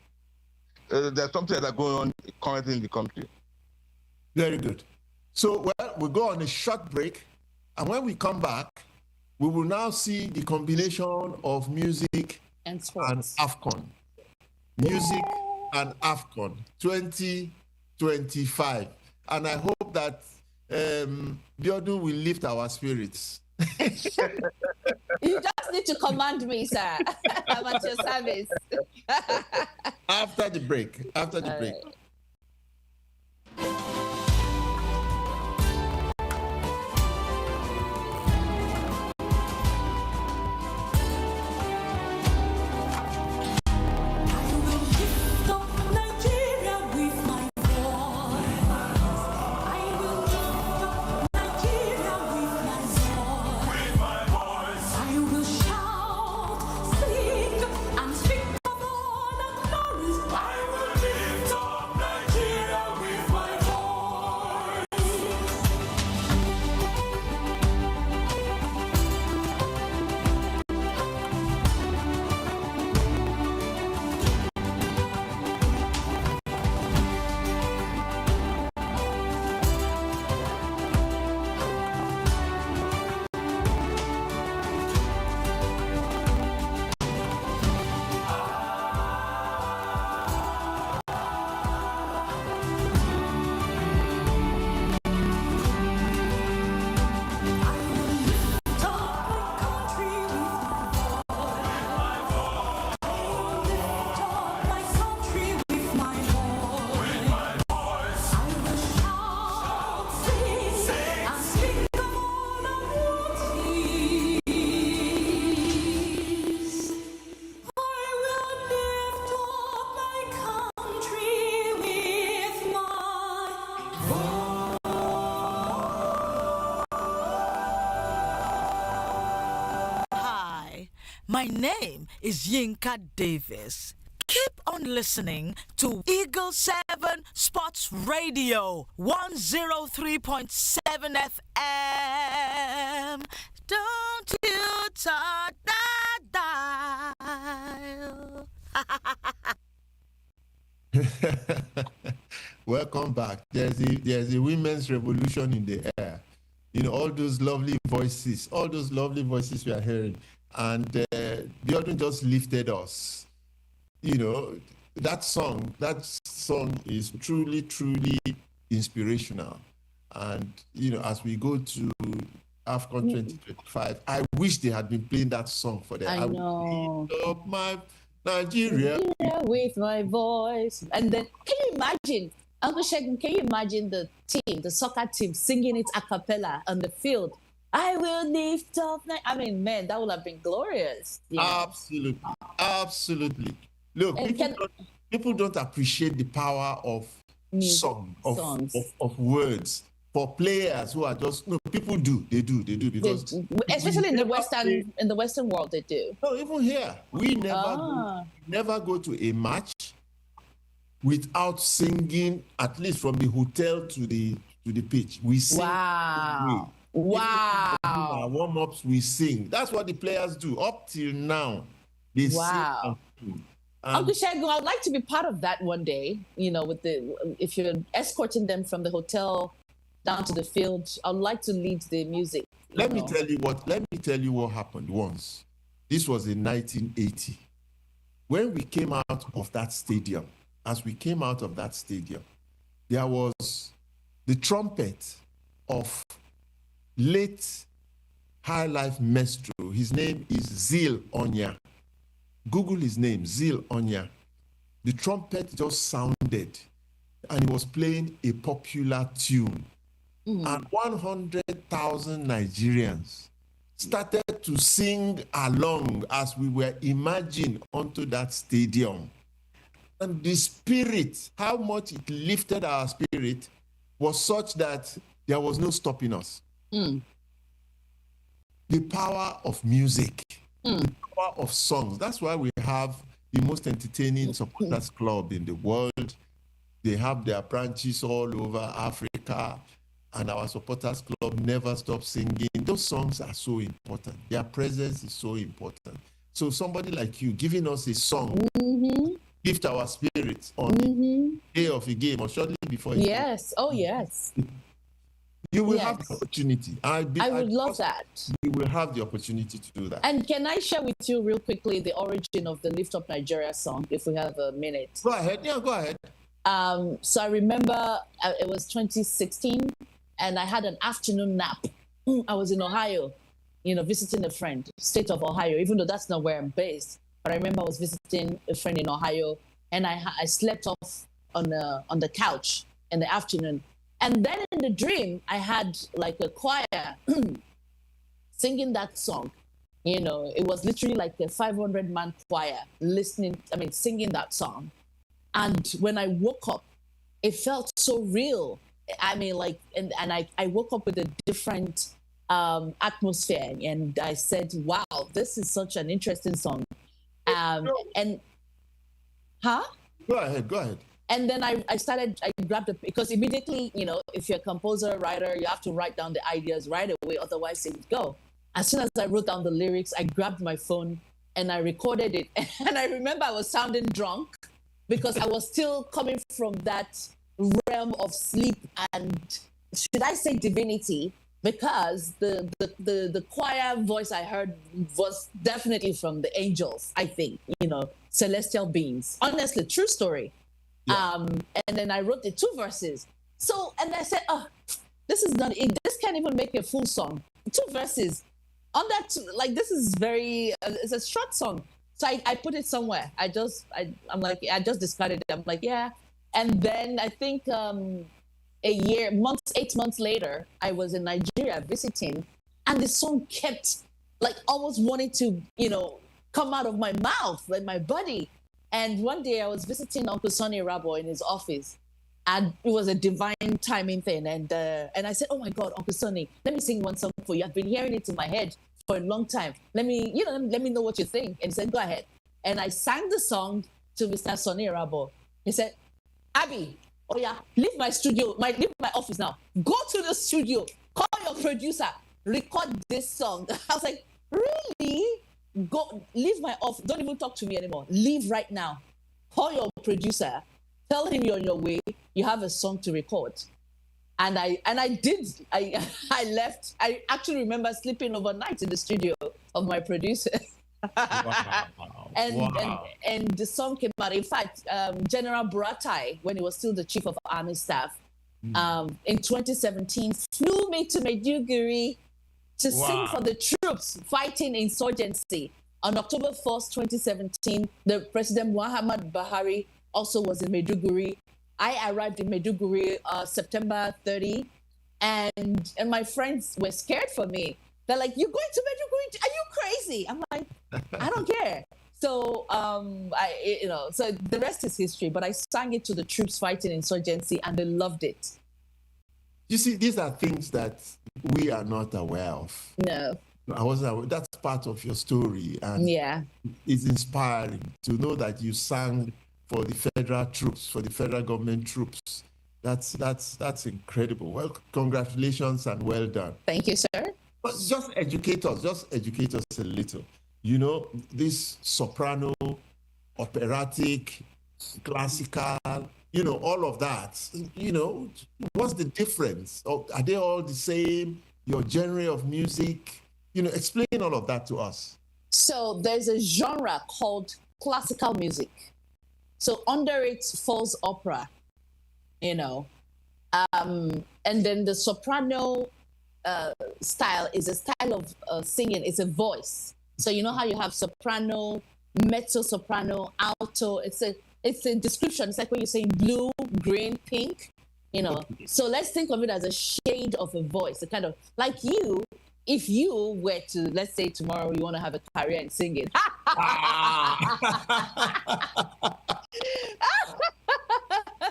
something that's going on currently in the country. Very good. So, well, we'll go on a short break. And when we come back, we will now see the combination of music and sports. And AFCON. Music and AFCON 2025. And I hope that Abiodun will lift our spirits. You just need to command me, sir. I'm at your service. After the break. After the break. Right. My name is Yinka Davis. Keep on listening to Eagle 7 Sports Radio 103.7 FM. Don't you touch that dial. Welcome back. There's a women's revolution in the air. You know, all those lovely voices we are hearing. And Abiodun just lifted us. You know, that song is truly, truly inspirational. And, you know, as we go to AFCON 2025, I wish they had been playing that song for them. I know. Lift up my Nigeria with my voice. And then, can you imagine, Uncle Shegun, can you imagine the soccer team singing it a cappella on the field? I will lift up. I mean, man, that would have been glorious. You know? Absolutely. Look, people don't appreciate the power of songs. Of words. For players who are just people do because especially in the Western world they do. No, even here we never go to a match without singing, at least from the hotel to the pitch. We sing. Wow. Our warm-ups, we sing. That's what the players do up till now. They sing. Uncle Shegun, I would like to be part of that one day. You know, if you're escorting them from the hotel down to the field, I'd like to lead the music. Let me tell you what happened once. This was in 1980. When we came out of that stadium, there was the trumpet of late High Life Maestro. His name is Zil Onya. Google his name, Zil Onya. The trumpet just sounded and he was playing a popular tune. And 100,000 Nigerians started to sing along as we were emerging onto that stadium. And the spirit, how much it lifted our spirit, was such that there was no stopping us. The power of music, the power of songs. That's why we have the most entertaining supporters club in the world. They have their branches all over Africa. And our supporters club never stops singing. Those songs are so important. Their presence is so important. So somebody like you giving us a song, lift our spirits on the day of a game or shortly before a game. Yes. Oh, yes. You will have the opportunity. I would love that. You will have the opportunity to do that. And can I share with you real quickly the origin of the Lift Up Nigeria song, if we have a minute? Go ahead. Yeah, go ahead. So I remember it was 2016. And I had an afternoon nap. I was in Ohio, visiting a friend, state of Ohio, even though that's not where I'm based. But I remember I was visiting a friend in Ohio, and I slept off on the couch in the afternoon. And then in the dream, I had like a choir singing that song. It was literally like a 500-man choir singing that song. And when I woke up, it felt so real. I woke up with a different atmosphere, and I said, "Wow, this is such an interesting song." Go ahead. And then I grabbed it because immediately, if you're a composer, writer, you have to write down the ideas right away, otherwise things go. As soon as I wrote down the lyrics, I grabbed my phone and I recorded it. And I remember I was sounding drunk because I was still coming from that realm of sleep and, should I say, divinity, because the choir voice I heard was definitely from the angels, I think, celestial beings. Honestly, true story. Yeah. And then I wrote the 2 verses. So, and I said, this is not it. This can't even make a full song. 2 verses. On that, this is very, it's a short song. So I put it somewhere. I just discarded it. I'm like, yeah. And then I think 8 months later, I was in Nigeria visiting, and the song kept almost wanting to, come out of my mouth, like my body. And one day I was visiting Uncle Sonny Rabo in his office, and it was a divine timing thing. And I said, "Oh my God, Uncle Sonny, let me sing one song for you. I've been hearing it in my head for a long time. Let me know what you think. And he said, go ahead. And I sang the song to Mr. Sonny Rabo. He said, Abby, oh yeah, leave my studio, leave my office now. Go to the studio, call your producer, record this song. I was like, really? Go, leave my office. Don't even talk to me anymore. Leave right now. Call your producer. Tell him you're on your way. You have a song to record. And I did. I left. I actually remember sleeping overnight in the studio of my producer. Wow. And the song came out. In fact, General Buratai, when he was still the chief of army staff, in 2017, flew me to Maiduguri to sing for the troops fighting insurgency. On October 1st, 2017, the President Muhammad Buhari also was in Maiduguri. I arrived in Maiduguri September 30, and my friends were scared for me. They're like, "You're going to Maiduguri? Are you crazy?" I'm like, "I don't care." So so the rest is history. But I sang it to the troops fighting insurgency, and they loved it. You see, these are things that we are not aware of. No. I wasn't aware. That's part of your story, and it's inspiring to know that you sang for the federal troops, for the federal government troops. That's incredible. Well, congratulations and well done. Thank you, sir. But just educate us a little. You know, this soprano, operatic, classical, all of that. What's the difference? Or are they all the same? Your genre of music? Explain all of that to us. So there's a genre called classical music. So under it falls opera, and then the soprano style is a style of singing. It's a voice. So you know how you have soprano, mezzo soprano, alto. It's a description. It's like when you're saying blue, green, pink. So let's think of it as a shade of a voice. A kind of like you. If you were to, let's say tomorrow you want to have a career in singing.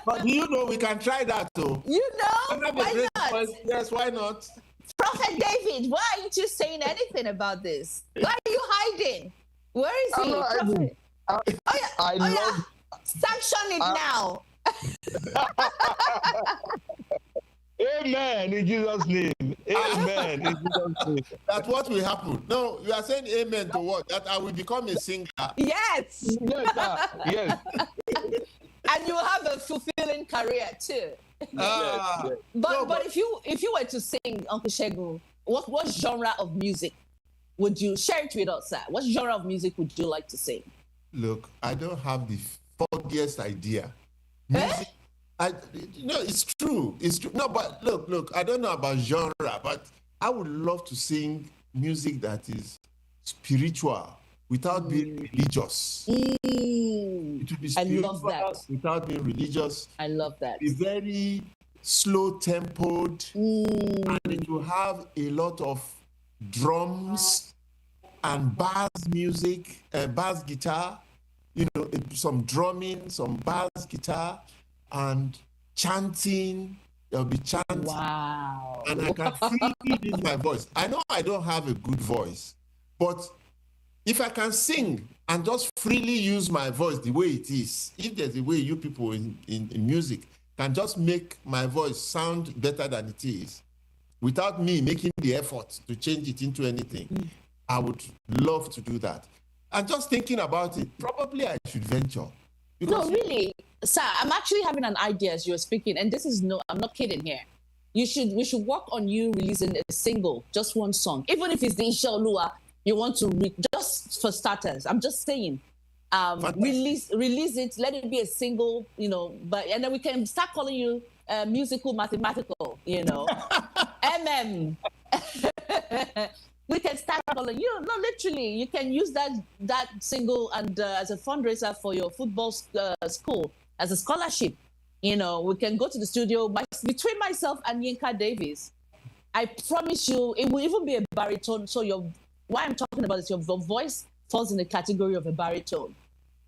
But we can try that too. Why not? Voice. Yes, why not? Prophet David, why aren't you saying anything about this? Why are you hiding? Where is he? Prophet? I love. Sanction it now. Amen in Jesus' name. Amen in Jesus' name. That's what will happen. No, you are saying amen to what? That I will become a singer. Yes. Yes, sir. Yes. And you will have a fulfilling career too. But if you were to sing, Uncle Shegun, what genre of music would you share it with us, sir? What genre of music would you like to sing? Look, I don't have the foggiest idea. Music, it's true. It's true. No, but look, I don't know about genre, but I would love to sing music that is spiritual without being religious. It would be spiritual I love that. Without being religious. I love that. Be very slow tempoed, and it will have a lot of drums and bass music, bass guitar, some drumming, some bass guitar, and chanting. There'll be chanting. Wow. And I can freely use my voice. I know I don't have a good voice, but if I can sing and just freely use my voice the way it is, if there's a way you people in music can just make my voice sound better than it is, without me making the effort to change it into anything, I would love to do that. And just thinking about it, probably I should venture. No, really, sir, I'm actually having an idea as you're speaking, and I'm not kidding here. We should work on you releasing a single, just one song, even if it's the Isha Olua you want to just for starters. I'm just saying, release it, let it be a single, and then we can start calling you musical mathematical, MM. We can start calling literally. You can use that single and as a fundraiser for your football school as a scholarship. We can go to the studio between myself and Yinka Davis. I promise you, it will even be a baritone. So why I'm talking about is your voice falls in the category of a baritone.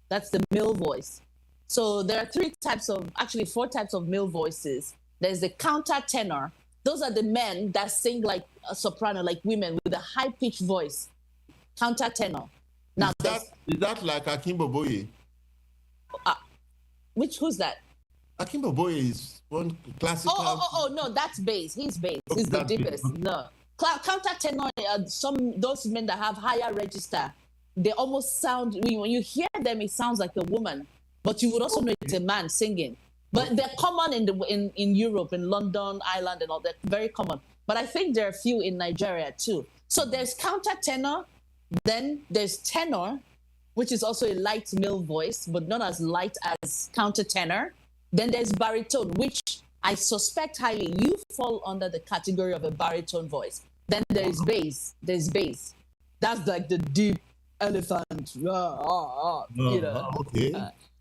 That's the male voice. So there are 4 types of male voices. There's the counter tenor. those are the men that sing like a soprano, like women with a high-pitched voice, countertenor. Now, is that like Akimbo Boye? Who's that? Akimbo Boye is one classical. Oh, no, that's bass. He's bass. He's the deepest. No. Countertenor, those men that have higher register, they almost sound, when you hear them, it sounds like a woman, but you would also know it's a man singing. But they're common in Europe, in London, Ireland, and all that, very common. But I think there are a few in Nigeria too. So there's countertenor, then there's tenor, which is also a light male voice, but not as light as countertenor. Then there's baritone, which I suspect highly you fall under the category of a baritone voice. Then there's bass. There's bass. That's like the deep elephant. Okay.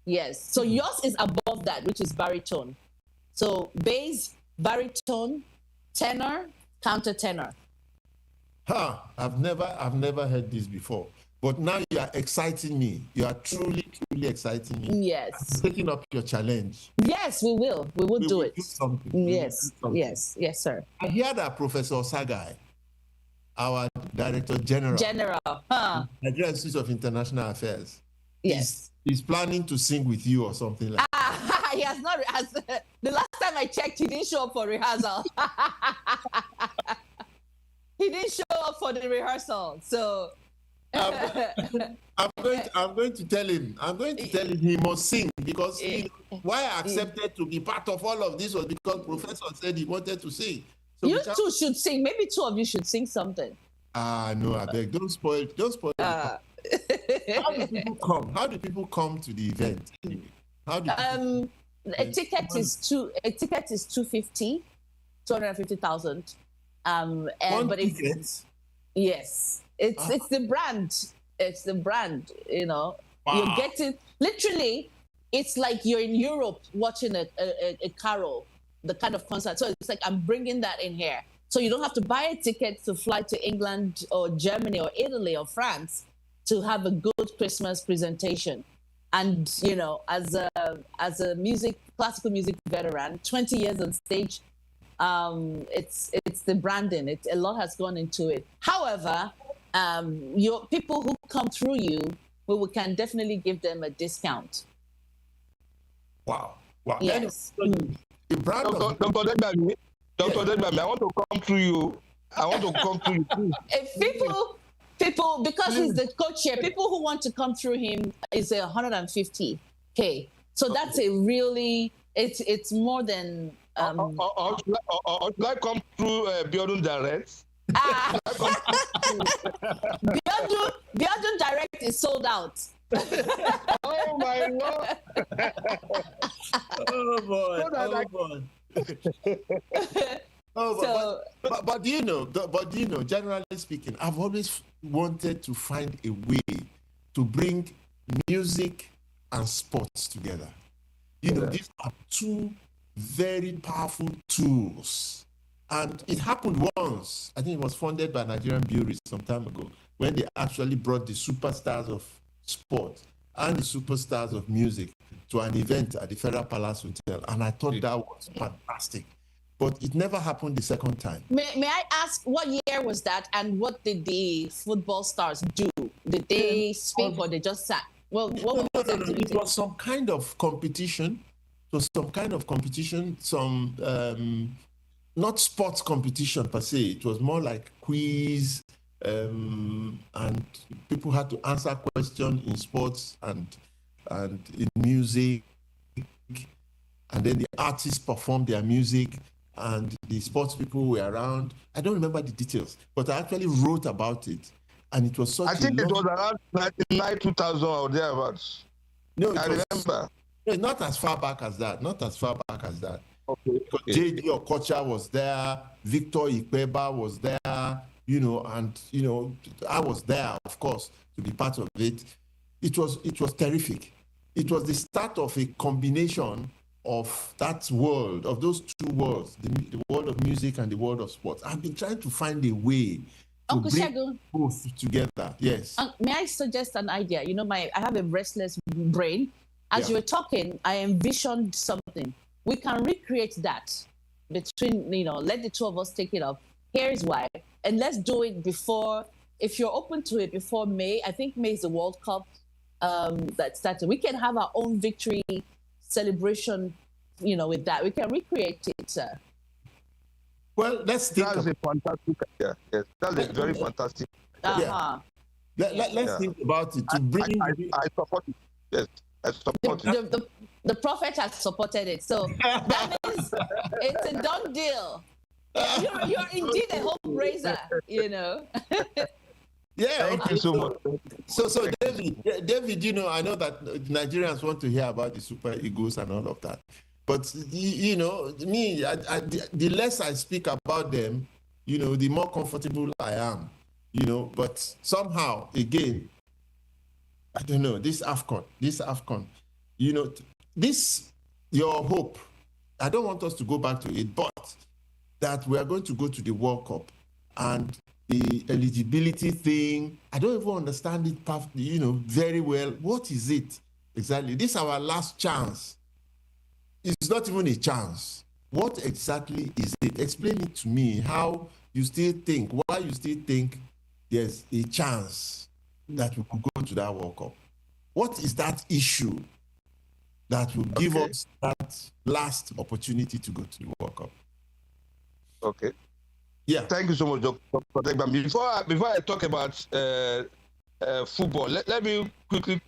Yes. So yours is above that, which is baritone. So bass, baritone, tenor, countertenor. I've never heard this before. But now you are exciting me. You are truly exciting me. Yes. I'm taking up your challenge. Yes, we will. We will do it. Do something. Yes. Yes, sir. I hear that Professor Sagai, our Director General, Nigeria Institute of International Affairs, yes, he's planning to sing with you or something like that. He has not. The last time I checked, he didn't show up for rehearsal. He didn't show up for the rehearsal. So I'm going to tell him. I'm going to tell him he must sing because why I accepted to be part of all of this was because Professor said he wanted to sing. So you two should sing. Maybe two of you should sing something. No, I beg. Don't spoil. How do people come? How do people come to the event? How do a ticket is 250,000. But ticket? Yes. It's the brand. It's the brand, Wow. You're getting, literally, it's like you're in Europe watching a carol, the kind of concert. So it's like, I'm bringing that in here. So you don't have to buy a ticket to fly to England or Germany or Italy or France to have a good Christmas presentation. And, as a classical music veteran, 20 years on stage, it's the branding. A lot has gone into it. However, your people who come through you, we can definitely give them a discount. Wow. Yes. The brand of Dr. Debami, I want to come through you. Too. If people, because he's the co-chair, people who want to come through him is 150K. So that's a really, it's more than. Or should I come through Abiodun Direct? Abiodun Direct is sold out. Oh my Lord! But do you know, generally speaking, I've always wanted to find a way to bring music and sports together. These are two very powerful tools. And it happened once. I think it was funded by Nigerian Breweries some time ago, when they actually brought the superstars of sport and the superstars of music to an event at the Federal Palace Hotel. And I thought that was fantastic. But it never happened the second time. May I ask, what year was that, and what did the football stars do? Did they speak or they just sat? Well, what was it? It was some kind of competition. Not sports competition per se. It was more like quiz, and people had to answer questions in sports and in music. And then the artists performed their music, and the sports people were around. I don't remember the details, but I actually wrote about it, and it was such. I think it was around 1999, 2000 or thereabouts. No, I remember. Not as far back as that. Okay. Because J.D. Okocha was there, Victor Ikpeba was there, and I was there, of course, to be part of it. It was terrific. It was the start of a combination of that world, of those two worlds, the world of music and the world of sports. I've been trying to find a way to bring both together. Yes. May I suggest an idea? I have a restless brain. As you were talking, I envisioned something. We can recreate that. between, let the two of us take it up. Here is why. And let's do it before, if you're open to it, before May. I think May is the World Cup that started. We can have our own victory celebration, with that. We can recreate it, sir. Well, let's think. That's a fantastic idea. Yes, that's a very fantastic. Uh-huh. Let's think about it to bring. I support it. Yes, I support it. The prophet has supported it, so that means it's a done deal. You're indeed a hope raiser, Yeah. Thank you so much. So David, I know that Nigerians want to hear about the Super Eagles and all of that. But, me, the less I speak about them, the more comfortable I am, But somehow, again, I don't know, this AFCON, this, your hope, I don't want us to go back to it, but that we are going to go to the World Cup and the eligibility thing, I don't even understand it, very well. What is it exactly? This is our last chance. It's not even a chance. What exactly is it? Explain it to me, why you still think there's a chance that we could go to that World Cup. What is that issue that will give us that last opportunity to go to the World Cup? Okay. Yeah. Thank you so much, Dr. Tegban. Before I talk about football, let me quickly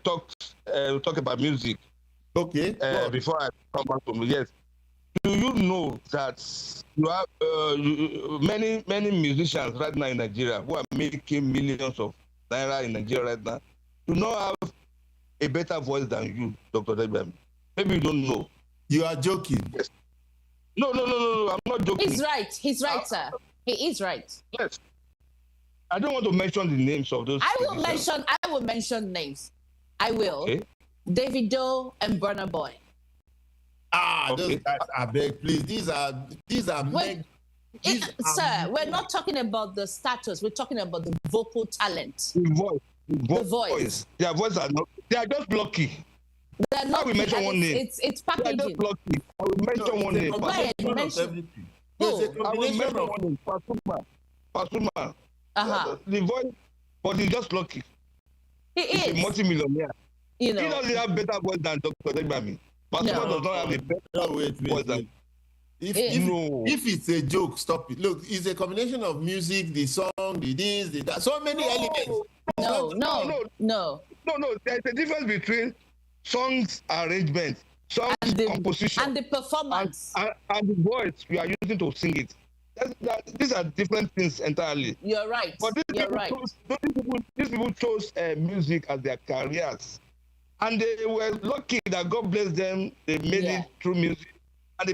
talk about music. Okay. Before I come back to me, yes. Do you know that you have many musicians right now in Nigeria who are making millions of naira in Nigeria right now do not have a better voice than you, Dr. Tegban? Maybe you don't know. You are joking. Yes. No, I'm not joking. He's right, sir. He is right. Yes. I don't want to mention the names of those. I will mention names. I will. Okay. Davido and Burna Boy. Those guys, I beg, please. These are sir, we're not talking about the status. We're talking about the vocal talent. The voice. Their voices are not. They are just lucky. They're not. We mention one name. It's packaging. They're just lucky. I will mention one name. Go ahead, mention. There's a I will combination mention of one name. Pasuma. The voice, but he's just lucky. He's a multi-millionaire. He doesn't have better voice than Dr. Tegban. Pasuma does not have a better voice than. If it's a joke, stop it. Look, it's a combination of music, the song, the this, the that. So many elements. No. There's a difference between songs arrangement, songs composition, and the performance, and the voice we are using to sing it. These are different things entirely. You're right. But these people chose music as their careers, and they were lucky that God bless them. They made it through music, and they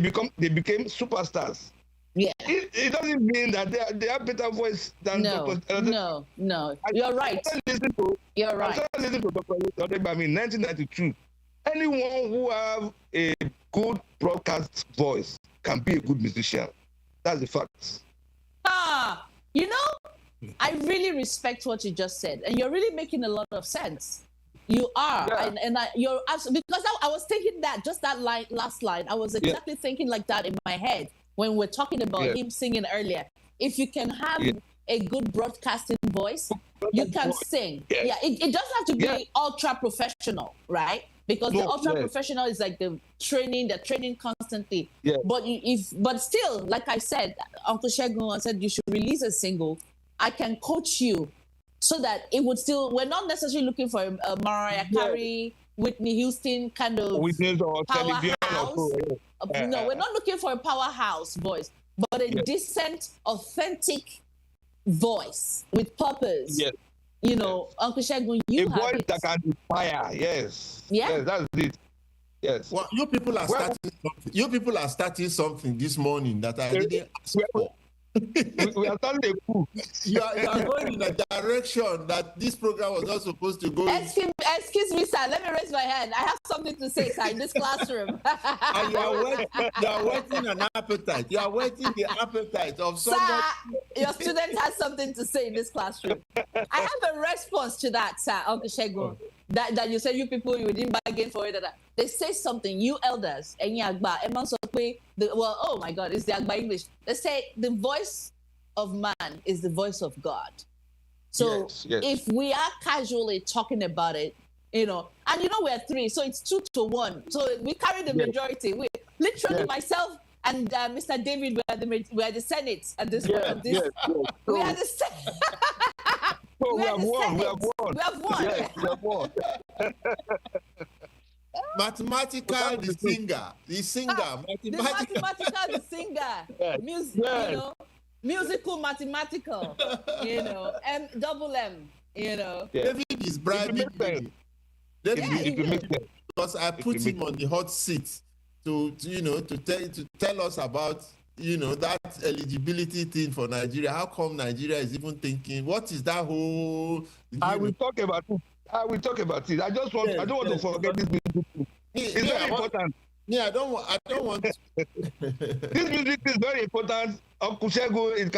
became superstars. Yeah. It doesn't mean that they have better voice than Dr. No. You're right. You're right. I started listening to Dr. Tegban in 1992. Anyone who have a good broadcast voice can be a good musician. That's the fact. I really respect what you just said, and you're really making a lot of sense. You are, you're absolutely, because I was thinking that just that last line, I was exactly thinking like that in my head when we're talking about him singing earlier. If you can have a good broadcasting voice, you can sing. It doesn't have to be ultra professional, right? Because the ultra professional is like they're training constantly. Yeah. But still, like I said, Uncle Shegun said you should release a single. I can coach you so that it would still. We're not necessarily looking for a Mariah Carey, Whitney Houston kind of powerhouse. No, we're not looking for a powerhouse voice, but a decent, authentic voice with purpose. Yes. Uncle Shegun, you have voice it. that can inspire. Yes. Yeah. Yes, that's it. Yes. Well, you people are starting something. You people are starting something this morning that I didn't ask for. We are starting a coup. You are going in a direction that this program was not supposed to go. Excuse me, sir. Let me raise my hand. I have something to say, sir, in this classroom. And you are whetting an appetite. You are whetting the appetite of somebody. Sir, your student has something to say in this classroom. I have a response to that, sir, Uncle Shegun. that you said you people you didn't bargain for it. They say something, you elders, and well, oh my God, it's the Agba English. They say the voice of man is the voice of God. So yes. if we are casually talking about it, and we're 3, so it's 2-1. So we carry the majority. We literally myself and Mr. David were the Senate at this point. We are the Senate. We have won. We have won. Yes, we have won. Mathematical, the singer. The mathematical, the singer. Musical, mathematical. Double M. David is bribing me. Because I put him on the hot seat to tell us about that eligibility thing for Nigeria. How come Nigeria is even thinking? What is that whole? I will talk about it. I just want. I don't want to forget this music. It's very important. Yeah, I don't want. This music is very important. Uncle Shego, it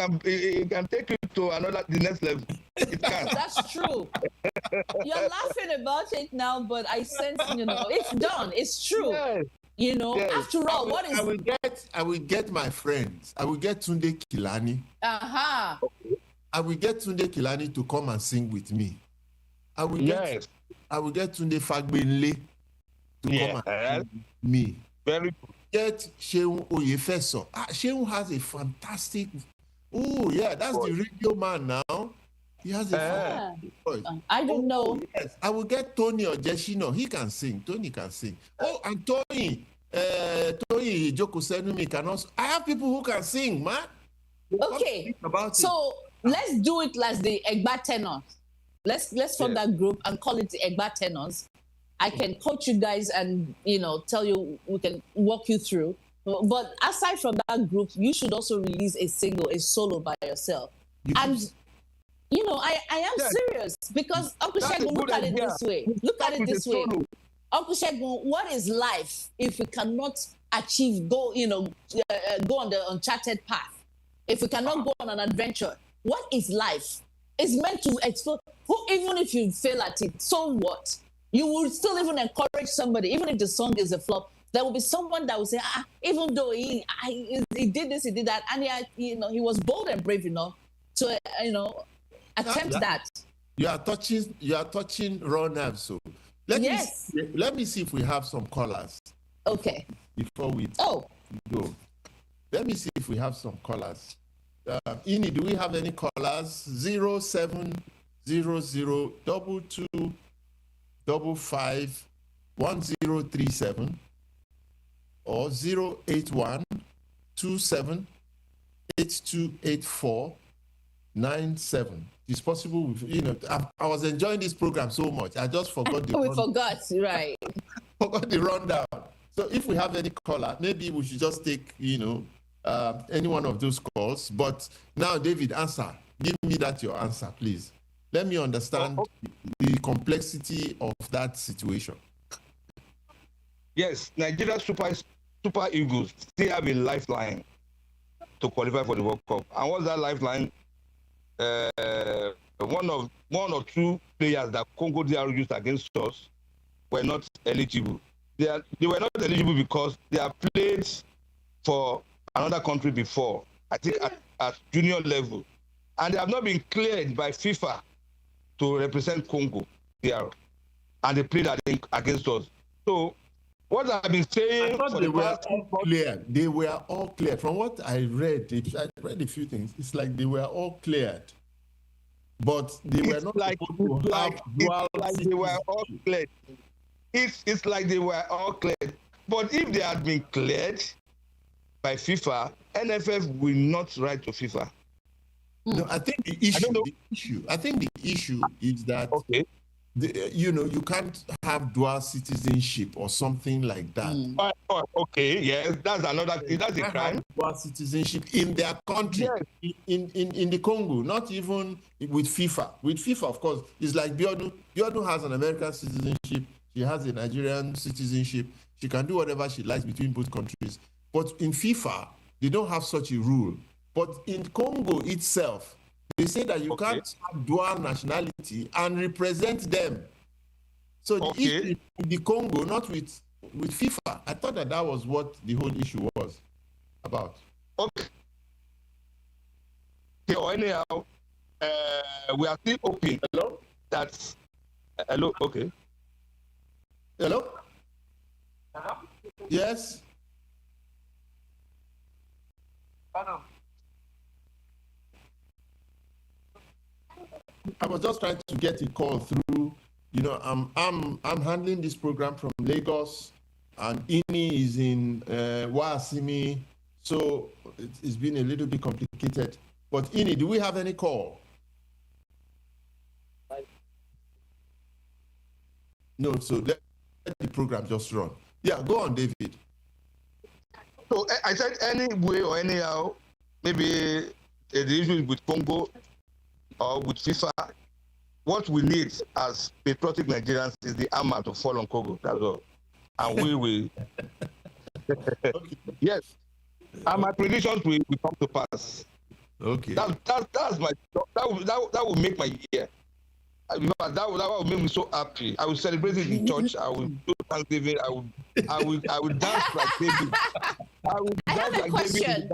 can take you to the next level. It can. That's true. You're laughing about it now, but I sense, it's done. It's true. Yes. After all, I will get my friends. I will get Tunde Kilani. I will get Tunde Kilani to come and sing with me. I will get Tunde Fagbenle to come and sing with me. Very good. Get Sheun Oyefeso. Sheun has a fantastic. Oh yeah, that's the radio man now. He has a fantastic voice. I don't know. Yes, I will get Tony Ojeshino. He can sing. Tony can sing. Oh, and Tony Joko Senumi can also. I have people who can sing, man. Okay. Let's do it like the Egba tenors. Let's form that group and call it the Egba tenors. I can coach you guys and tell you, we can walk you through. But aside from that group, you should also release a solo by yourself. I am serious because Uncle Shegun, look at it this way. Uncle Shegun, what is life if we cannot go on the uncharted path? If we cannot go on an adventure, what is life? It's meant to explore. Even if you fail at it, so what? You will still even encourage somebody, even if the song is a flop. There will be someone that will say, even though he did this, he did that, and he was bold and brave enough to attempt that. You are touching raw nerves. So let me see if we have some callers. Okay. Before we go, let me see if we have some callers. Ini, do we have any callers? 070022551037 or 08127828497. It's possible. I was enjoying this program so much. I just forgot the. We forgot, right? Forgot the rundown. So if we have any caller, maybe we should just take any one of those calls. But now, David, answer. Give me your answer, please. Let me understand the complexity of that situation. Yes, Nigeria Super Eagles still have a lifeline to qualify for the World Cup. And what's that lifeline? One or two players that Congo DR used against us were not eligible. They were not eligible because they have played for another country before, I think at junior level. And they have not been cleared by FIFA to represent Congo DR. And they played against us. So what I've been saying, they were all cleared. They were all cleared. From what I read a few things. It's like they were all cleared, but they were not like they were all cleared. It's like they were all cleared. But if they had been cleared by FIFA, NFF will not write to FIFA. No, I think the issue is that you can't have dual citizenship or something like that. Okay, yes, that's another. That's a crime. Dual citizenship in their country, in the Congo, not even with FIFA. With FIFA, of course, it's like Biodun. Biodun has an American citizenship. She has a Nigerian citizenship. She can do whatever she likes between both countries. But in FIFA, they don't have such a rule. But in Congo itself, they say that you can't have dual nationality and represent them. So the Okay. issue is with the Congo, not with FIFA. I thought that was what the whole issue was about. Okay. Or anyhow, we are still hoping. Hello? That's hello. Okay. Hello? Yes? I was just trying to get a call through. You know, I'm handling this program from Lagos, and Ini is in Wasimi, so it's been a little bit complicated. But Ini, do we have any call? No, so let the program just run. Yeah, go on, David. So I said any way or anyhow, maybe the issue with Congo or with FIFA. What we need as patriotic Nigerians is the armor to fall on Congo. That's all, and we will. Yes, and my predictions will come to pass. Okay. That's my that will make my year. That will make me so happy. I will celebrate it in church. I will do Thanksgiving. I will dance like David. I will dance like David.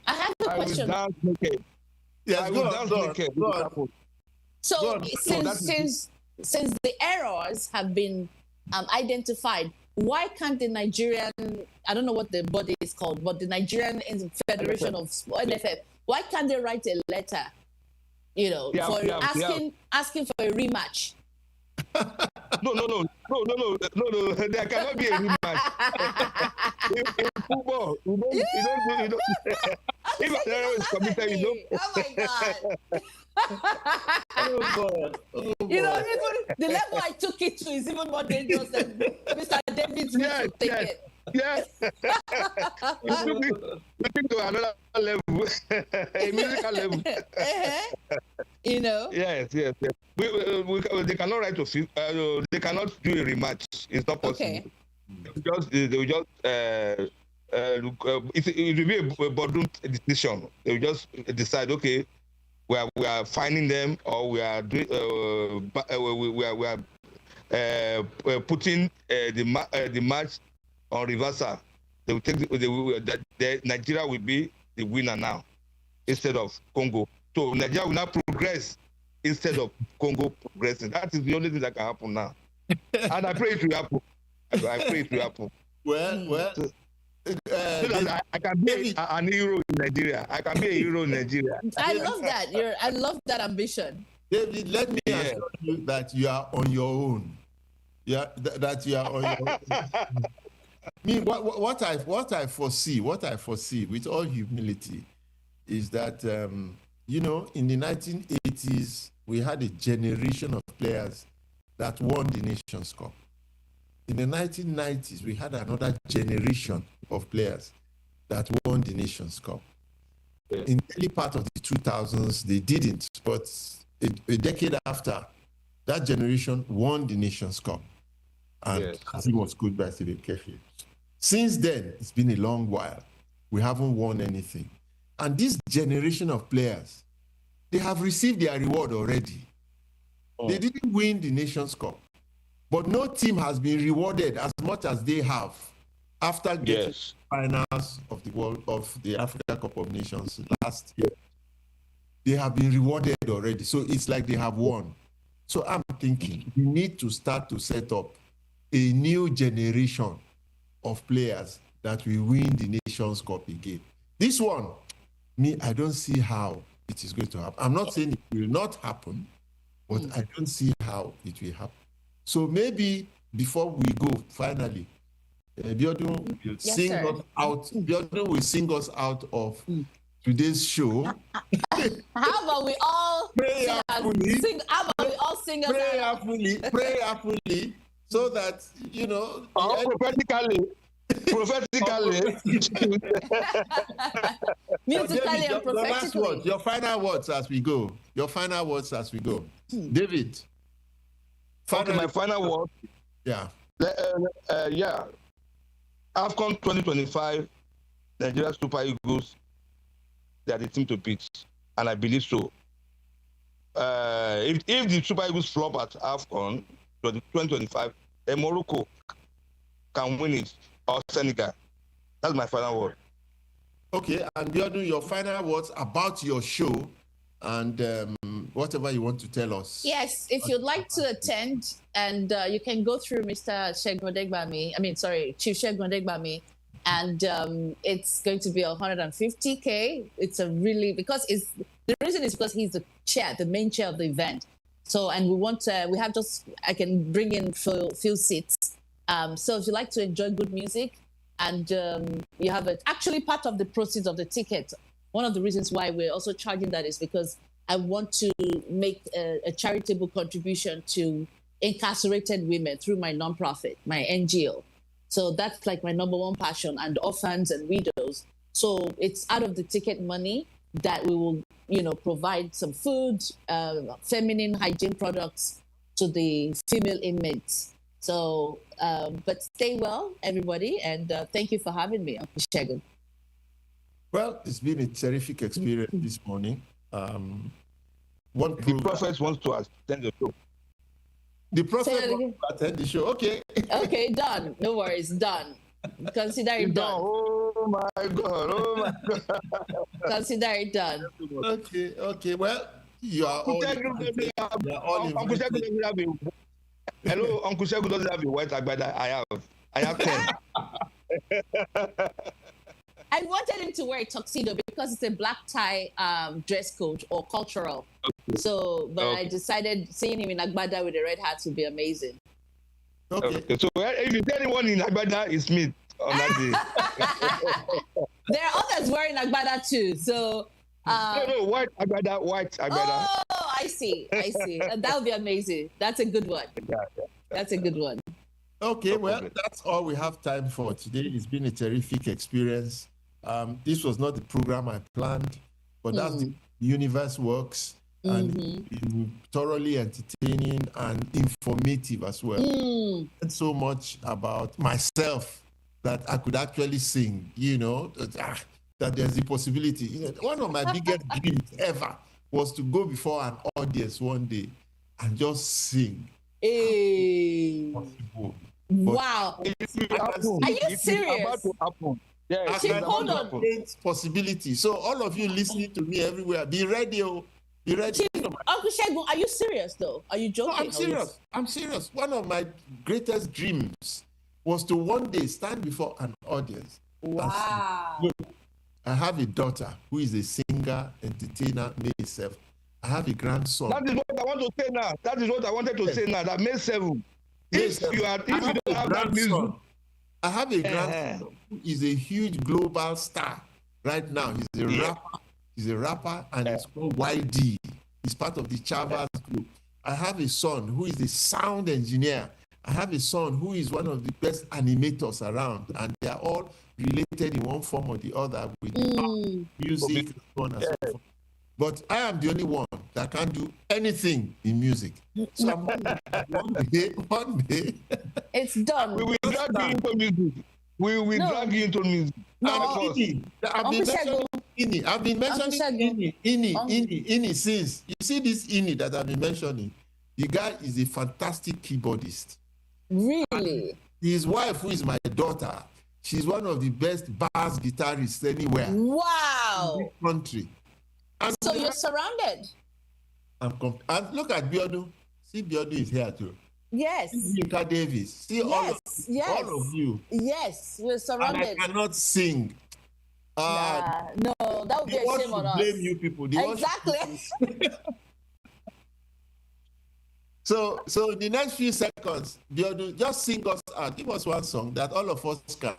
I have a question. I will dance naked. Yes, I will dance naked. So since the errors have been identified, why can't the Nigerian, I don't know what the body is called, but the Nigerian Federation of NFF, why can't they write a letter, asking for a rematch? No. There cannot be a rematch. in football, you don't. If an error is committed, you don't. Oh my God. Oh boy. Even the level I took it to is even more dangerous than Mr. David's way to take it. Yes. We took to another level, a musical level. Yes. They cannot write to they cannot do a rematch. It's not possible. Okay. They will just it will be a boardroom decision. They will just decide, okay, we are finding them, or we are doing we are putting the match on reversal. They will take Nigeria will be the winner now instead of Congo. So Nigeria will now progress instead of Congo progressing. That is the only thing that can happen now. And I pray it will happen. I pray it will happen. Well. So that I can be an hero in Nigeria. I can be a hero in Nigeria. I love that. I love that ambition. David, let me assure you that you are on your own. Yeah, that you are on your own. Me, what I foresee with all humility is that in the 1980s we had a generation of players that won the Nations Cup. In the 1990s we had another generation of players that won the Nations Cup. In the early part of the 2000s they didn't, but a decade after, that generation won the Nations Cup. And it was good by Stephen Kefi. Since then, it's been a long while. We haven't won anything. And this generation of players, they have received their reward already. They didn't win the Nations Cup, but no team has been rewarded as much as they have after getting finals of the Africa Cup of Nations last year. They have been rewarded already. So it's like they have won. So I'm thinking we need to start to set up a new generation of players that will win the Nations Cup again. This one, I don't see how it is going to happen. I'm not saying it will not happen, but I don't see how it will happen. So maybe before we go, finally, Abiodun will sing us out. Abiodun will sing us out of today's show. How about we all sing? How about we all sing prayerfully, so that prophetically. Musically and prophetically. Your final words as we go. David. Okay, my final word. Yeah. AFCON 2025, Nigeria Super Eagles, they are the team to beat, and I believe so. If the Super Eagles flop at AFCON, 2025, Morocco can win it or Senegal. That's my final word. Okay, and Abiodun, your final words about your show and whatever you want to tell us. Yes, if you'd like to attend, and you can go through Mr. Segun Chief Segun Odegbami, and it's going to be 150K. It's a really, the reason is because he's the main chair of the event. So, and I can bring in few seats. So if you like to enjoy good music, and you have actually part of the proceeds of the ticket. One of the reasons why we're also charging that is because I want to make a charitable contribution to incarcerated women through my nonprofit, my NGO. So that's like my number one passion, and orphans and widows. So it's out of the ticket money that we will, provide some food, feminine hygiene products to the female inmates. So, but stay well, everybody, and thank you for having me, Uncle Segun. Well, it's been a terrific experience this morning. The prophet wants to attend the show. The prophet wants to attend the show. Okay. Okay, done. No worries, done. Consider it done. Oh my God! Consider it done. Okay. Well, you are all. Hello, Uncle Segun doesn't have a white agbada. I have 10. I wanted him to wear a tuxedo because it's a black tie dress code or cultural. Okay. So, but I decided seeing him in agbada with a red hat would be amazing. Okay. So if you tell anyone in agbada, it's me on that day. There are others wearing agbada too. So. No, white agbada. Oh, I see. That would be amazing. That's a good one. Yeah. That's a good one. Okay, well, that's all we have time for today. It's been a terrific experience. This was not the program I planned, but that's the universe works, and it's been thoroughly entertaining and informative as well. And so much about myself that I could actually sing, that there's the possibility. One of my biggest dreams ever was to go before an audience one day and just sing. Hey. Wow. Are you serious? Yeah, hold on. Great possibility. So all of you listening to me everywhere, be ready. Be ready. Uncle Segun, are you serious though? Are you joking? No, I'm serious. I'm serious. One of my greatest dreams was to one day stand before an audience. Wow. I have a daughter who is a singer, entertainer, May 7th. I have a grandson. That is what I want to say now. That is what I wanted to say now. That May 7th. If you don't have that music. I have a grandson who is a huge global star right now. He's a rapper, and it's called YD. He's part of the Chavas group. I have a son who is a sound engineer. I have a son who is one of the best animators around, and they are all related in one form or the other with music, so on and so forth. But I am the only one that can do anything in music. So one day. It's done. We will drag you into music. We will drag you into music. No. I've been mentioning Ini since. You see this Ini that I've been mentioning? The guy is a fantastic keyboardist. Really? And his wife, who is my daughter, she's one of the best bass guitarists anywhere. Wow. In this country. And so you're surrounded. And look at Abiodun. See, Abiodun is here too. Yes. Yinka Davis. See all of you. Yes, we're surrounded. And I cannot sing. No, that would be a shame on us. Blame you people. Exactly. So in the next few seconds, Abiodun, just sing us out. Give us one song that all of us can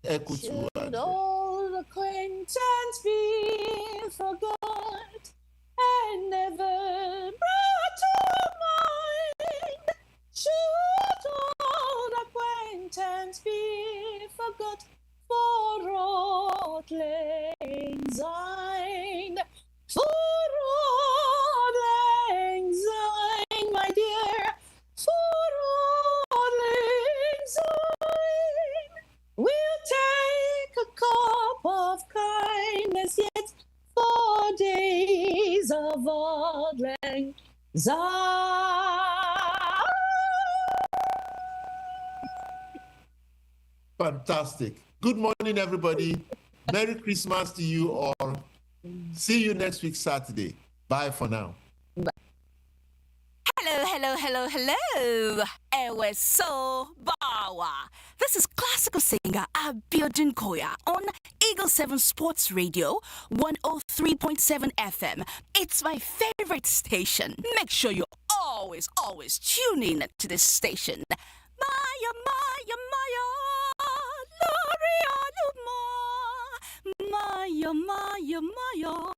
echo to. Should old acquaintance be forgot and never brought to mind? Should old acquaintance be forgot for old lang syne? For old lang syne, my dear, for old lang syne, we'll take a cup of kindness yet for days of auld lang syne. Fantastic. Good morning, everybody. Merry Christmas to you all. See you next week, Saturday. Bye for now. Hello. Ewe so bawa. This is classical singer Abiodun Koya on Eagle 7 Sports Radio, 103.7 FM. It's my favorite station. Make sure you always tune in to this station. Maya, Lori Aluma. Maya.